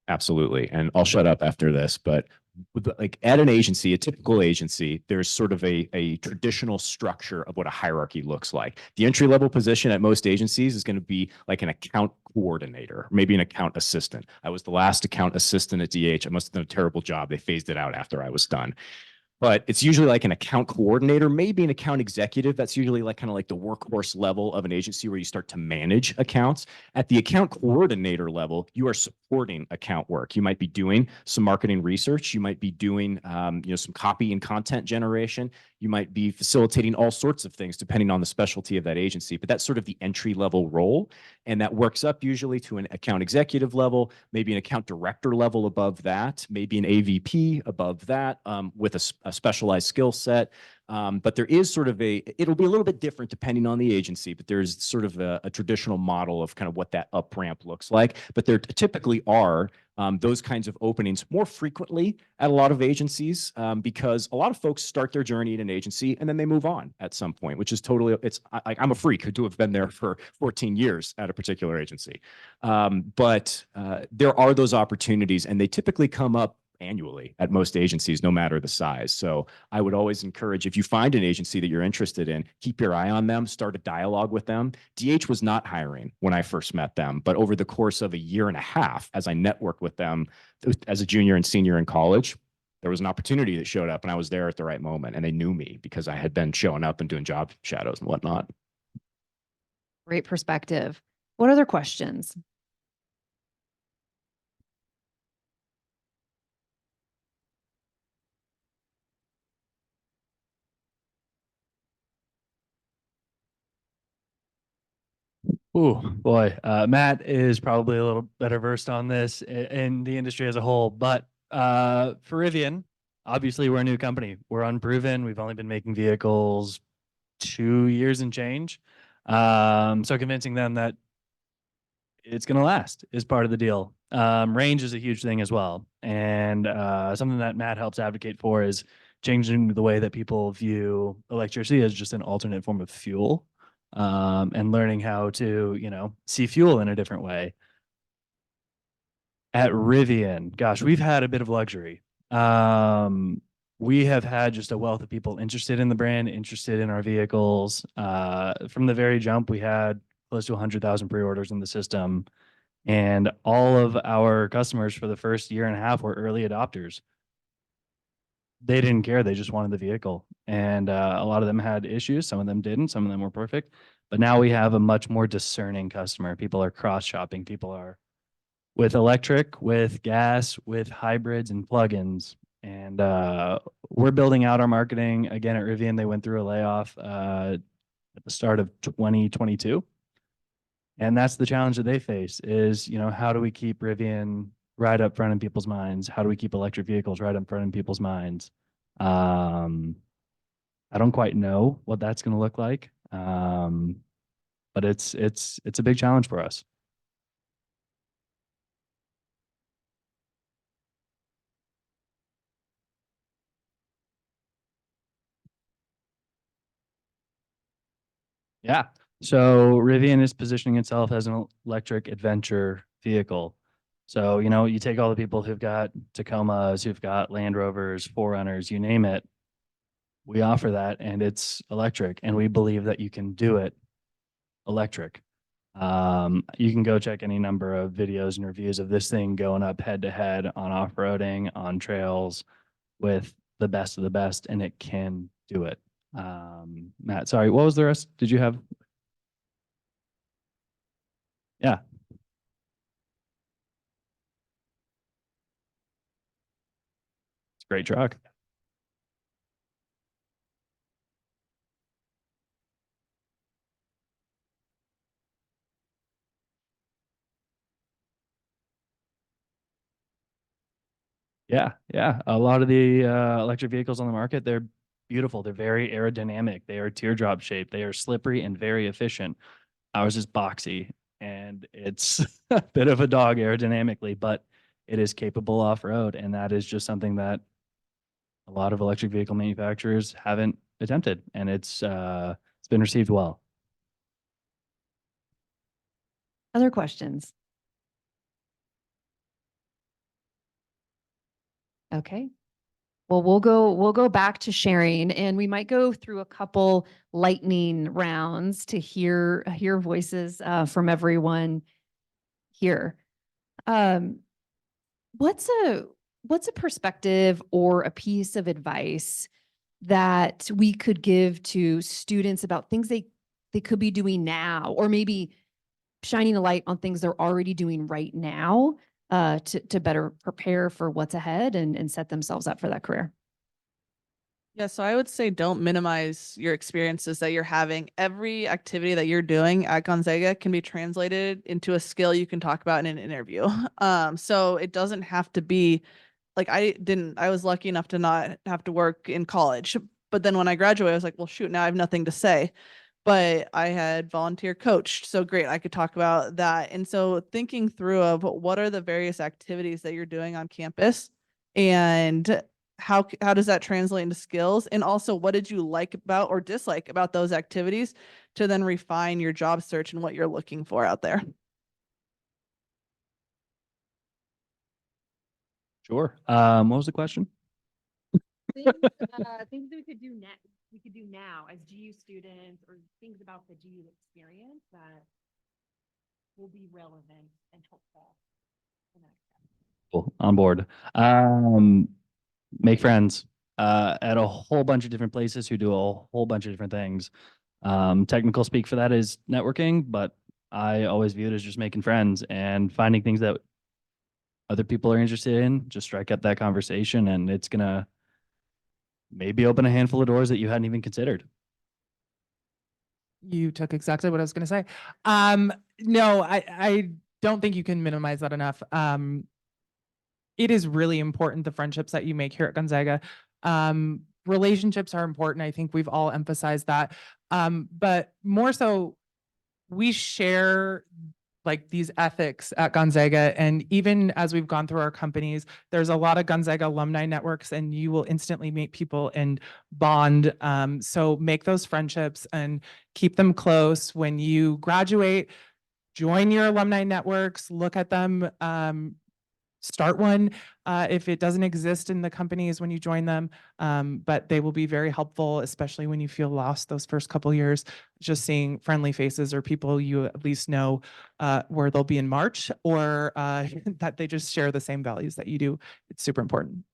Absolutely. And I'll shut up after this, but like at an agency, a typical agency, there's sort of a traditional structure of what a hierarchy looks like. The entry level position at most agencies is going to be like an account coordinator, maybe an account assistant. I was the last account assistant at DH. I must have done a terrible job. They phased it out after I was done. but it's usually like an account coordinator, maybe an account executive. That's usually like kind of like the workhorse level of an agency where you start to manage accounts. At the account coordinator level, you are supporting account work. You might be doing some marketing research. You might be doing, some copy and content generation. You might be facilitating all sorts of things depending on the specialty of that agency. But that's sort of the entry level role. And that works up usually to an account executive level, maybe an account director level above that, maybe an AVP above that, with a specialized skill set. But there is sort of it'll be a little bit different depending on the agency, but there's sort of a traditional model of kind of what that up ramp looks like. But there typically are those kinds of openings more frequently at a lot of agencies, because a lot of folks start their journey in an agency and then they move on at some point, which is totally, I'm a freak to have been there for 14 years at a particular agency. But there are those opportunities, and they typically come up annually at most agencies, no matter the size. So I would always encourage, if you find an agency that you're interested in, keep your eye on them, start a dialogue with them. DH was not hiring when I first met them, but over the course of a year and a half, as I networked with them as a junior and senior in college, there was an opportunity that showed up and I was there at the right moment, and they knew me because I had been showing up and doing job shadows and whatnot. Great perspective. What other questions? Ooh, boy, Matt is probably a little better versed on this in the industry as a whole. But for Rivian, obviously we're a new company. We're unproven. We've only been making vehicles 2 years and change. So convincing them that it's going to last is part of the deal. Range is a huge thing as well. And something that Matt helps advocate for is changing the way that people view electricity as just an alternate form of fuel. And learning how to, see fuel in a different way. At Rivian, gosh, we've had a bit of luxury. We have had just a wealth of people interested in the brand, interested in our vehicles. From the very jump, we had close to 100,000 pre-orders in the system. And all of our customers for the first year and a half were early adopters. They didn't care. They just wanted the vehicle. And a lot of them had issues. Some of them didn't. Some of them were perfect. But now we have a much more discerning customer. People are cross-shopping. People are with electric, with gas, with hybrids and plugins. And we're building out our marketing. Again, at Rivian, they went through a layoff at the start of 2022. And that's the challenge that they face is, how do we keep Rivian right up front in people's minds? How do we keep electric vehicles right up front in people's minds? I don't quite know what that's going to look like. But it's a big challenge for us. Yeah. So Rivian is positioning itself as an electric adventure vehicle. So, you take all the people who've got Tacomas, who've got Land Rovers, 4Runners, you name it. We offer that, and it's electric, and we believe that you can do it electric. You can go check any number of videos and reviews of this thing going up head to head on off-roading, on trails with the best of the best, and it can do it. Matt, sorry, what was the rest? Did you have? Yeah. It's a great truck. Yeah. A lot of the electric vehicles on the market, they're beautiful. They're very aerodynamic. They are teardrop shaped. They are slippery and very efficient. Ours is boxy, and it's a bit of a dog aerodynamically, but it is capable off-road. And that is just something that a lot of electric vehicle manufacturers haven't attempted. And it's been received well. Other questions? Okay. Well, we'll go back to sharing, and we might go through a couple lightning rounds to hear voices from everyone here. What's what's a perspective or a piece of advice that we could give to students about things they could be doing now, or maybe shining a light on things they're already doing right now to better prepare for what's ahead and set themselves up for that career? Yeah, so I would say don't minimize your experiences that you're having. Every activity that you're doing at Gonzaga can be translated into a skill you can talk about in an interview. So it doesn't have to be like I was lucky enough to not have to work in college. But then when I graduated, I was like, well, shoot, now I have nothing to say. But I had volunteer coached. So great, I could talk about that. And so thinking through of what are the various activities that you're doing on campus and how does that translate into skills? And also, what did you like about or dislike about those activities to then refine your job search and what you're looking for out there? Sure. What was the question? Things that we could do next, we could do now as GU students, or things about the GU experience that will be relevant and helpful. Cool. On board. Make friends at a whole bunch of different places who do a whole bunch of different things. Technical speak for that is networking, but I always view it as just making friends and finding things that other people are interested in. Just strike up that conversation, and it's gonna maybe open a handful of doors that you hadn't even considered. You took exactly what I was going to say. No, I don't think you can minimize that enough. It is really important, the friendships that you make here at Gonzaga. Relationships are important. I think we've all emphasized that. But more so, we share like these ethics at Gonzaga. And even as we've gone through our companies, there's a lot of Gonzaga alumni networks, and you will instantly meet people and bond. So make those friendships and keep them close. When you graduate, join your alumni networks, look at them, start one if it doesn't exist in the companies when you join them, but they will be very helpful, especially when you feel lost those first couple of years. Just seeing friendly faces or people you at least know where they'll be in March, or that they just share the same values that you do. It's super important.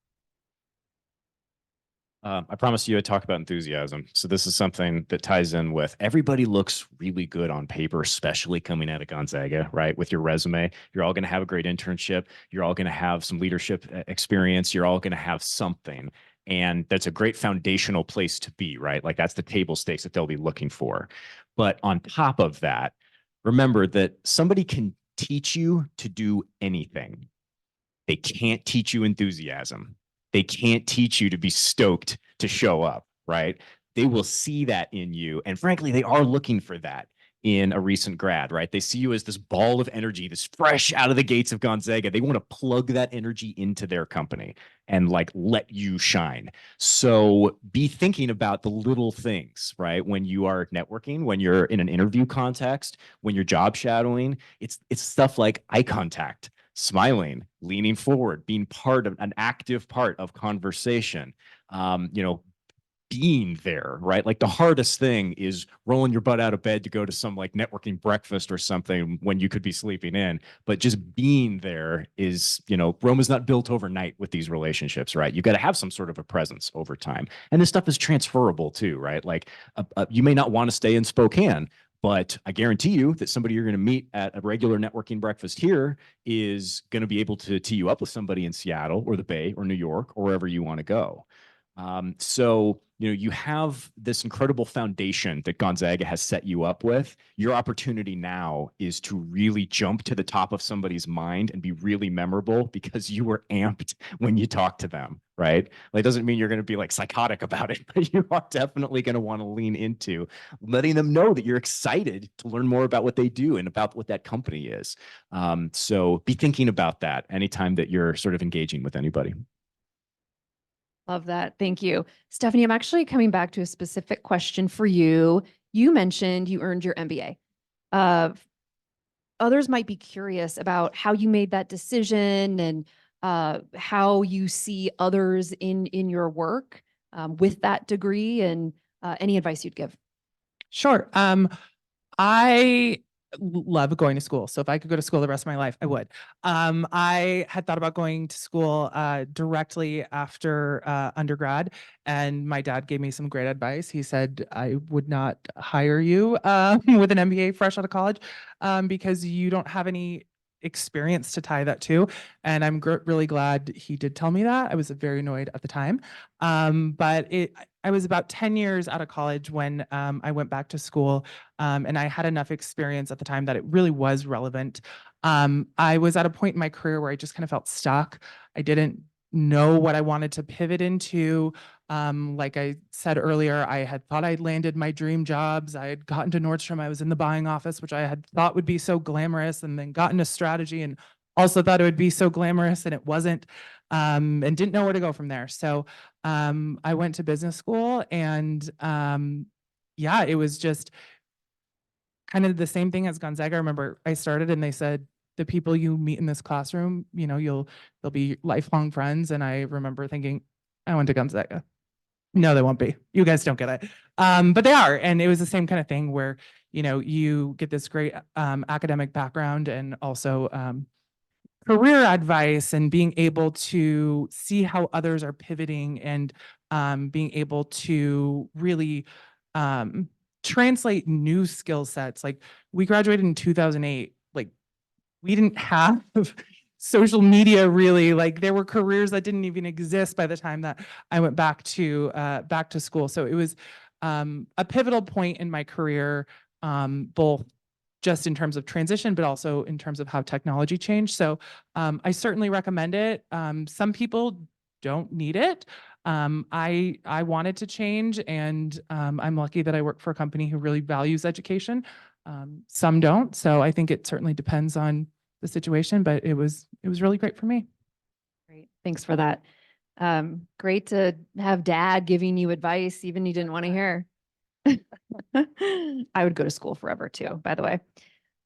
I promised you I'd talk about enthusiasm. So this is something that ties in with everybody looks really good on paper, especially coming out of Gonzaga, right? With your resume, you're all going to have a great internship. You're all going to have some leadership experience. You're all going to have something. And that's a great foundational place to be, right? Like that's the table stakes that they'll be looking for. But on top of that, remember that somebody can teach you to do anything. They can't teach you enthusiasm. They can't teach you to be stoked to show up, right? They will see that in you. And frankly, they are looking for that in a recent grad, right? They see you as this ball of energy, this fresh out of the gates of Gonzaga. They want to plug that energy into their company and like let you shine. So be thinking about the little things, right? When you are networking, when you're in an interview context, when you're job shadowing, it's stuff like eye contact, smiling, leaning forward, being part of an active part of conversation, being there, right? Like the hardest thing is rolling your butt out of bed to go to some like networking breakfast or something when you could be sleeping in. But just being there is, Rome is not built overnight with these relationships, right? You got to have some sort of a presence over time. And this stuff is transferable too, right? Like you may not want to stay in Spokane, but I guarantee you that somebody you're going to meet at a regular networking breakfast here is going to be able to tee you up with somebody in Seattle or the Bay or New York or wherever you want to go. So, you have this incredible foundation that Gonzaga has set you up with. Your opportunity now is to really jump to the top of somebody's mind and be really memorable because you were amped when you talk to them, right? Like, it doesn't mean you're going to be like psychotic about it, but you are definitely going to want to lean into letting them know that you're excited to learn more about what they do and about what that company is. So be thinking about that anytime that you're sort of engaging with anybody. Love that. Thank you. Stephanie, I'm actually coming back to a specific question for you. You mentioned you earned your MBA. Others might be curious about how you made that decision and how you see others in your work with that degree, and any advice you'd give. Sure. I love going to school. So if I could go to school the rest of my life, I would. I had thought about going to school directly after undergrad, and my dad gave me some great advice. He said, I would not hire you with an MBA fresh out of college because you don't have any experience to tie that to. And I'm really glad he did tell me that. I was very annoyed at the time. But I was about 10 years out of college when I went back to school, and I had enough experience at the time that it really was relevant. I was at a point in my career where I just kind of felt stuck. I didn't know what I wanted to pivot into. Like I said earlier, I had thought I'd landed my dream jobs. I had gotten to Nordstrom. I was in the buying office, which I had thought would be so glamorous, and then got into strategy and also thought it would be so glamorous, and it wasn't, and didn't know where to go from there. So I went to business school, and yeah, it was just kind of the same thing as Gonzaga. I remember I started and they said, the people you meet in this classroom, you know, they'll be lifelong friends. And I remember thinking, I went to Gonzaga. No, they won't be. You guys don't get it. But they are. And it was the same kind of thing where, you know, you get this great academic background and also career advice, and being able to see how others are pivoting, and being able to really translate new skill sets. Like, we graduated in 2008. Like, we didn't have social media really. Like, there were careers that didn't even exist by the time that I went back to school. So it was a pivotal point in my career, both just in terms of transition, but also in terms of how technology changed. So I certainly recommend it. Some people don't need it. I wanted to change, and I'm lucky that I work for a company who really values education. Some don't. So I think it certainly depends on the situation, but it was really great for me. Great. Thanks for that. Great to have dad giving you advice, even you didn't want to hear. I would go to school forever too, by the way.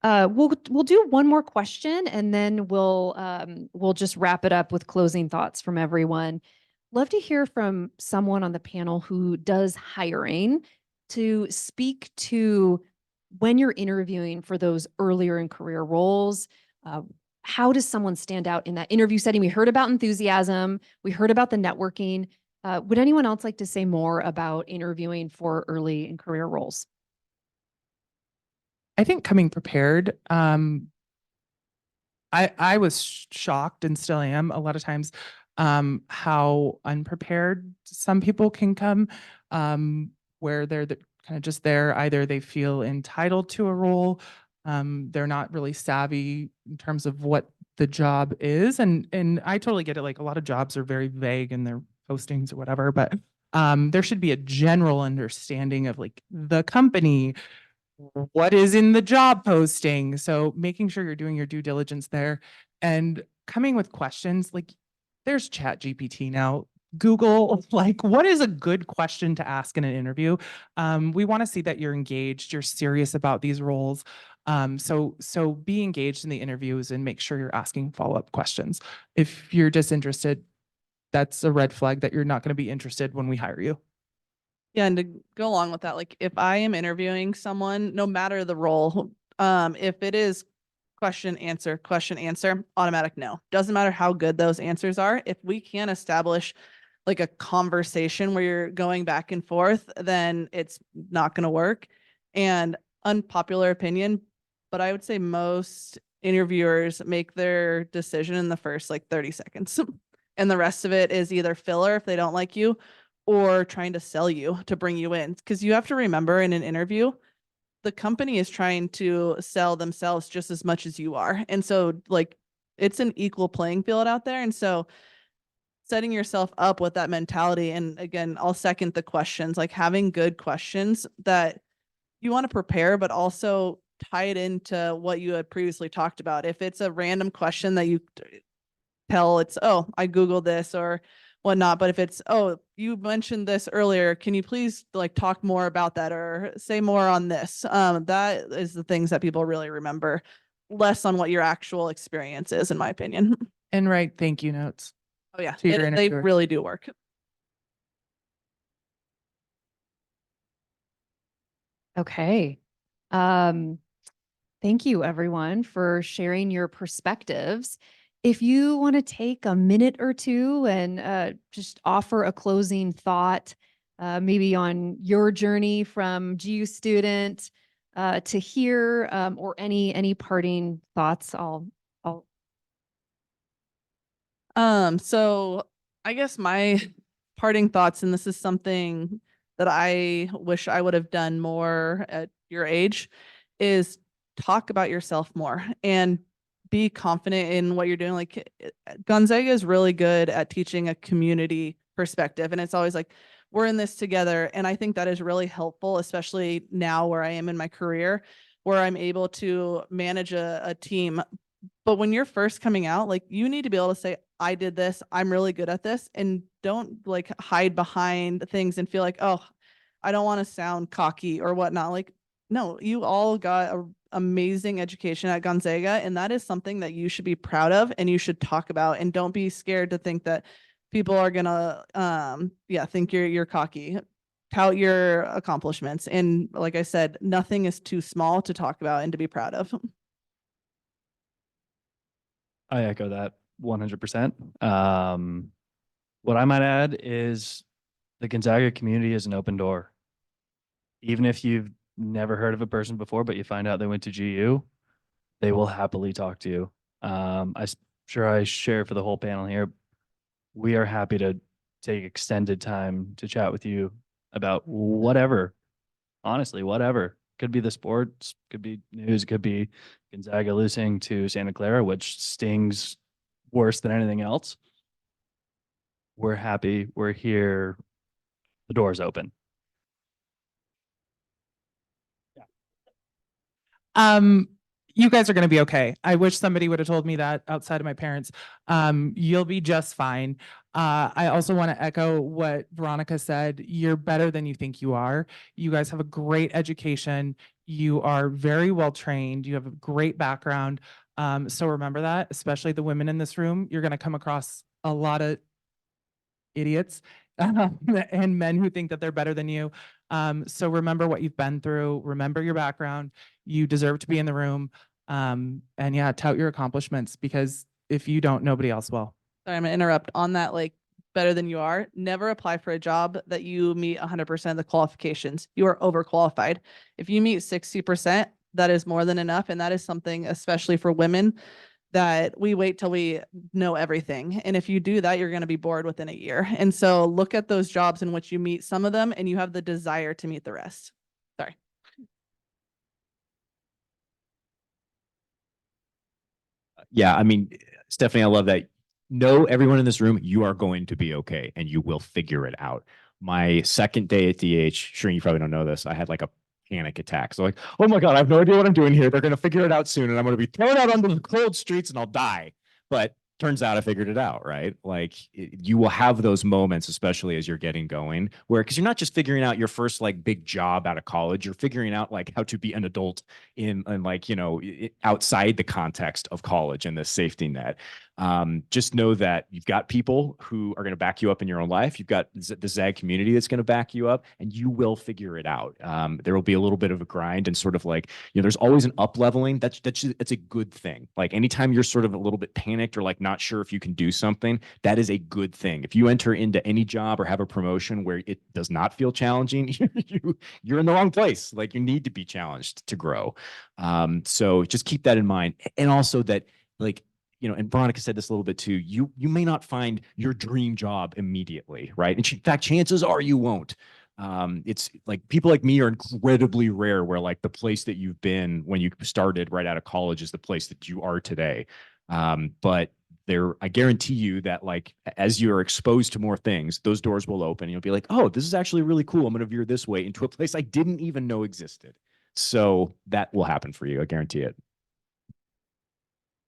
We'll do one more question, and then we'll just wrap it up with closing thoughts from everyone. Love to hear from someone on the panel who does hiring, to speak to when you're interviewing for those earlier in career roles. How does someone stand out in that interview setting? We heard about enthusiasm. We heard about the networking. Would anyone else like to say more about interviewing for early in career roles? I think coming prepared. I was shocked, and still am a lot of times, how unprepared some people can come, where they're kind of just there. Either they feel entitled to a role, they're not really savvy in terms of what the job is, and I totally get it. Like, a lot of jobs are very vague in their postings or whatever, but there should be a general understanding of like the company, what is in the job posting. So making sure you're doing your due diligence there, and coming with questions. Like, there's Chat GPT now. Google, like, what is a good question to ask in an interview? We want to see that you're engaged, you're serious about these roles. So be engaged in the interviews and make sure you're asking follow-up questions. If you're disinterested, that's a red flag that you're not going to be interested when we hire you. Yeah, and to go along with that, like, if I am interviewing someone, no matter the role, if it is question, answer, automatic no. Doesn't matter how good those answers are. If we can't establish like a conversation where you're going back and forth, then it's not going to work. And unpopular opinion, but I would say most interviewers make their decision in the first like 30 seconds. And the rest of it is either filler if they don't like you, or trying to sell you to bring you in. Because you have to remember, in an interview, the company is trying to sell themselves just as much as you are. And so, like, it's an equal playing field out there. And so setting yourself up with that mentality, and again, I'll second the questions, like having good questions that you want to prepare, but also tie it into what you had previously talked about. If it's a random question that you tell, it's, oh, I Googled this or whatnot. But if it's, oh, you mentioned this earlier, can you please like talk more about that or say more on this? That is the things that people really remember, less on what your actual experience is, in my opinion. And write thank you notes. Oh yeah, To your they interviewer. really do work. Okay. Thank you, everyone, for sharing your perspectives. If you want to take a minute or two and just offer a closing thought, maybe on your journey from GU student to here, or any parting thoughts, I'll. So I guess my parting thoughts, and this is something that I wish I would have done more at your age, is talk about yourself more and be confident in what you're doing. Like Gonzaga is really good at teaching a community perspective. And it's always like, we're in this together. And I think that is really helpful, especially now where I am in my career, where I'm able to manage a team. But when you're first coming out, like you need to be able to say, I did this, I'm really good at this, and don't like hide behind things and feel like, oh, I don't want to sound cocky or whatnot. Like, no, you all got an amazing education at Gonzaga, and that is something that you should be proud of and you should talk about. And don't be scared to think that people are gonna think you're cocky. Tout your accomplishments. And like I said, nothing is too small to talk about and to be proud of. I echo that 100%. What I might add is the Gonzaga community is an open door. Even if you've never heard of a person before, but you find out they went to GU, they will happily talk to you. Sure I share for the whole panel here. We are happy to take extended time to chat with you about whatever, honestly, whatever. Could be the sports, could be news, could be Gonzaga losing to Santa Clara, which stings worse than anything else. We're happy. We're here. The door's open. You guys are going to be okay. I wish somebody would have told me that outside of my parents. You'll be just fine. I also want to echo what Veronica said. You're better than you think you are. You guys have a great education. You are very well trained. You have a great background. So remember that, especially the women in this room. You're going to come across a lot of idiots and men who think that they're better than you. So remember what you've been through. Remember your background. You deserve to be in the room. And yeah, tout your accomplishments, because if you don't, nobody else will. Sorry, I'm gonna interrupt on that. Like, better than you are. Never apply for a job that you meet 100% of the qualifications. You are overqualified. If you meet 60%, that is more than enough. And that is something, especially for women, that we wait till we know everything. And if you do that, you're going to be bored within a year. And so look at those jobs in which you meet some of them and you have the desire to meet the rest. Sorry. Yeah, I mean, Stephanie, I love that. Know everyone in this room, you are going to be okay and you will figure it out. My second day at DH, sure, you probably don't know this, I had like a panic attack. So like, oh my God, I have no idea what I'm doing here. They're going to figure it out soon and I'm going to be thrown out onto the cold streets and I'll die. But turns out I figured it out, right? Like you will have those moments, especially as you're getting going, where, because you're not just figuring out your first like big job out of college, you're figuring out like how to be an adult in like, you know, outside the context of college and the safety net. Just know that you've got people who are going to back you up in your own life. You've got the ZAG community that's going to back you up, and you will figure it out. There will be a little bit of a grind and sort of like, you know, there's always an up leveling. That's a good thing. Like anytime you're sort of a little bit panicked or like not sure if you can do something, that is a good thing. If you enter into any job or have a promotion where it does not feel challenging, you're in the wrong place. Like you need to be challenged to grow. So just keep that in mind. And also that, like, you know, and Veronica said this a little bit too, you may not find your dream job immediately, right? And in fact, chances are you won't. It's like people like me are incredibly rare where like the place that you've been when you started right out of college is the place that you are today. But I guarantee you that like, as you are exposed to more things, those doors will open and you'll be like, oh, this is actually really cool. I'm going to veer this way into a place I didn't even know existed. So that will happen for you. I guarantee it.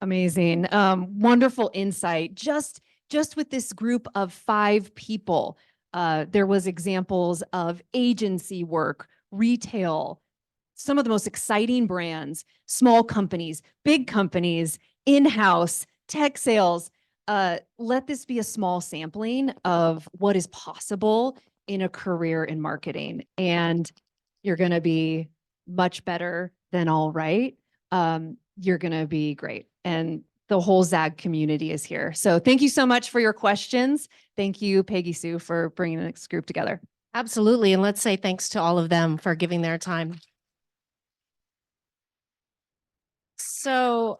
Amazing. Wonderful insight. Just with this group of 5 people, there was examples of agency work, retail, some of the most exciting brands, small companies, big companies, in-house, tech sales. Let this be a small sampling of what is possible in a career in marketing, and you're going to be much better than all right. you're going to be great. And the whole ZAG community is here. So thank you so much for your questions. Thank you, Peggy Sue, for bringing this group together. Absolutely. And let's say thanks to all of them for giving their time. So,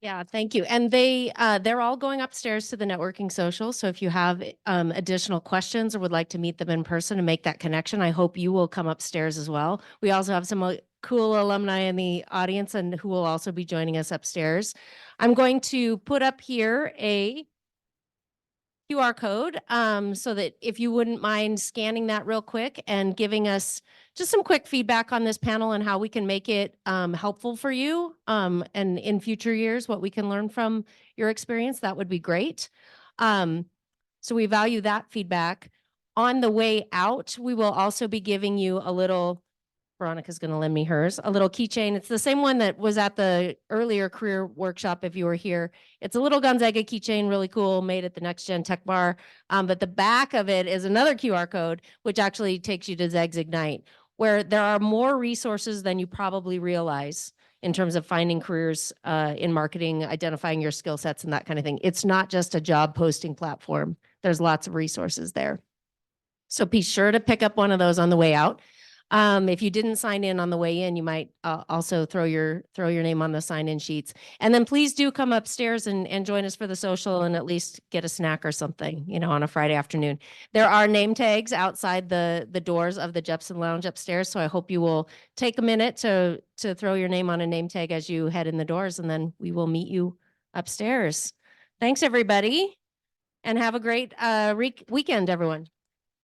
yeah, thank you. And they're all going upstairs to the networking social. So if you have additional questions or would like to meet them in person and make that connection, I hope you will come upstairs as well. We also have some cool alumni in the audience and who will also be joining us upstairs. I'm going to put up here a QR code so that if you wouldn't mind scanning that real quick and giving us just some quick feedback on this panel and how we can make it helpful for you and in future years, what we can learn from your experience, that would be great. So we value that feedback. On the way out, we will also be giving you a little, Veronica's going to lend me hers, a little keychain. It's the same one that was at the earlier career workshop if you were here. It's a little Gonzaga keychain, really cool, made at the Next Gen Tech Bar. But the back of it is another QR code, which actually takes you to Zags Ignite, where there are more resources than you probably realize in terms of finding careers in marketing, identifying your skill sets and that kind of thing. It's not just a job posting platform. There's lots of resources there. So be sure to pick up one of those on the way out. If you didn't sign in on the way in, you might also throw your name on the sign-in sheets. And then please do come upstairs and join us for the social and at least get a snack or something, you know, on a Friday afternoon. There are name tags outside the doors of the Jepson Lounge upstairs. So I hope you will take a minute to throw your name on a name tag as you head in the doors, and then we will meet you upstairs. Thanks, everybody, and have a great weekend, everyone.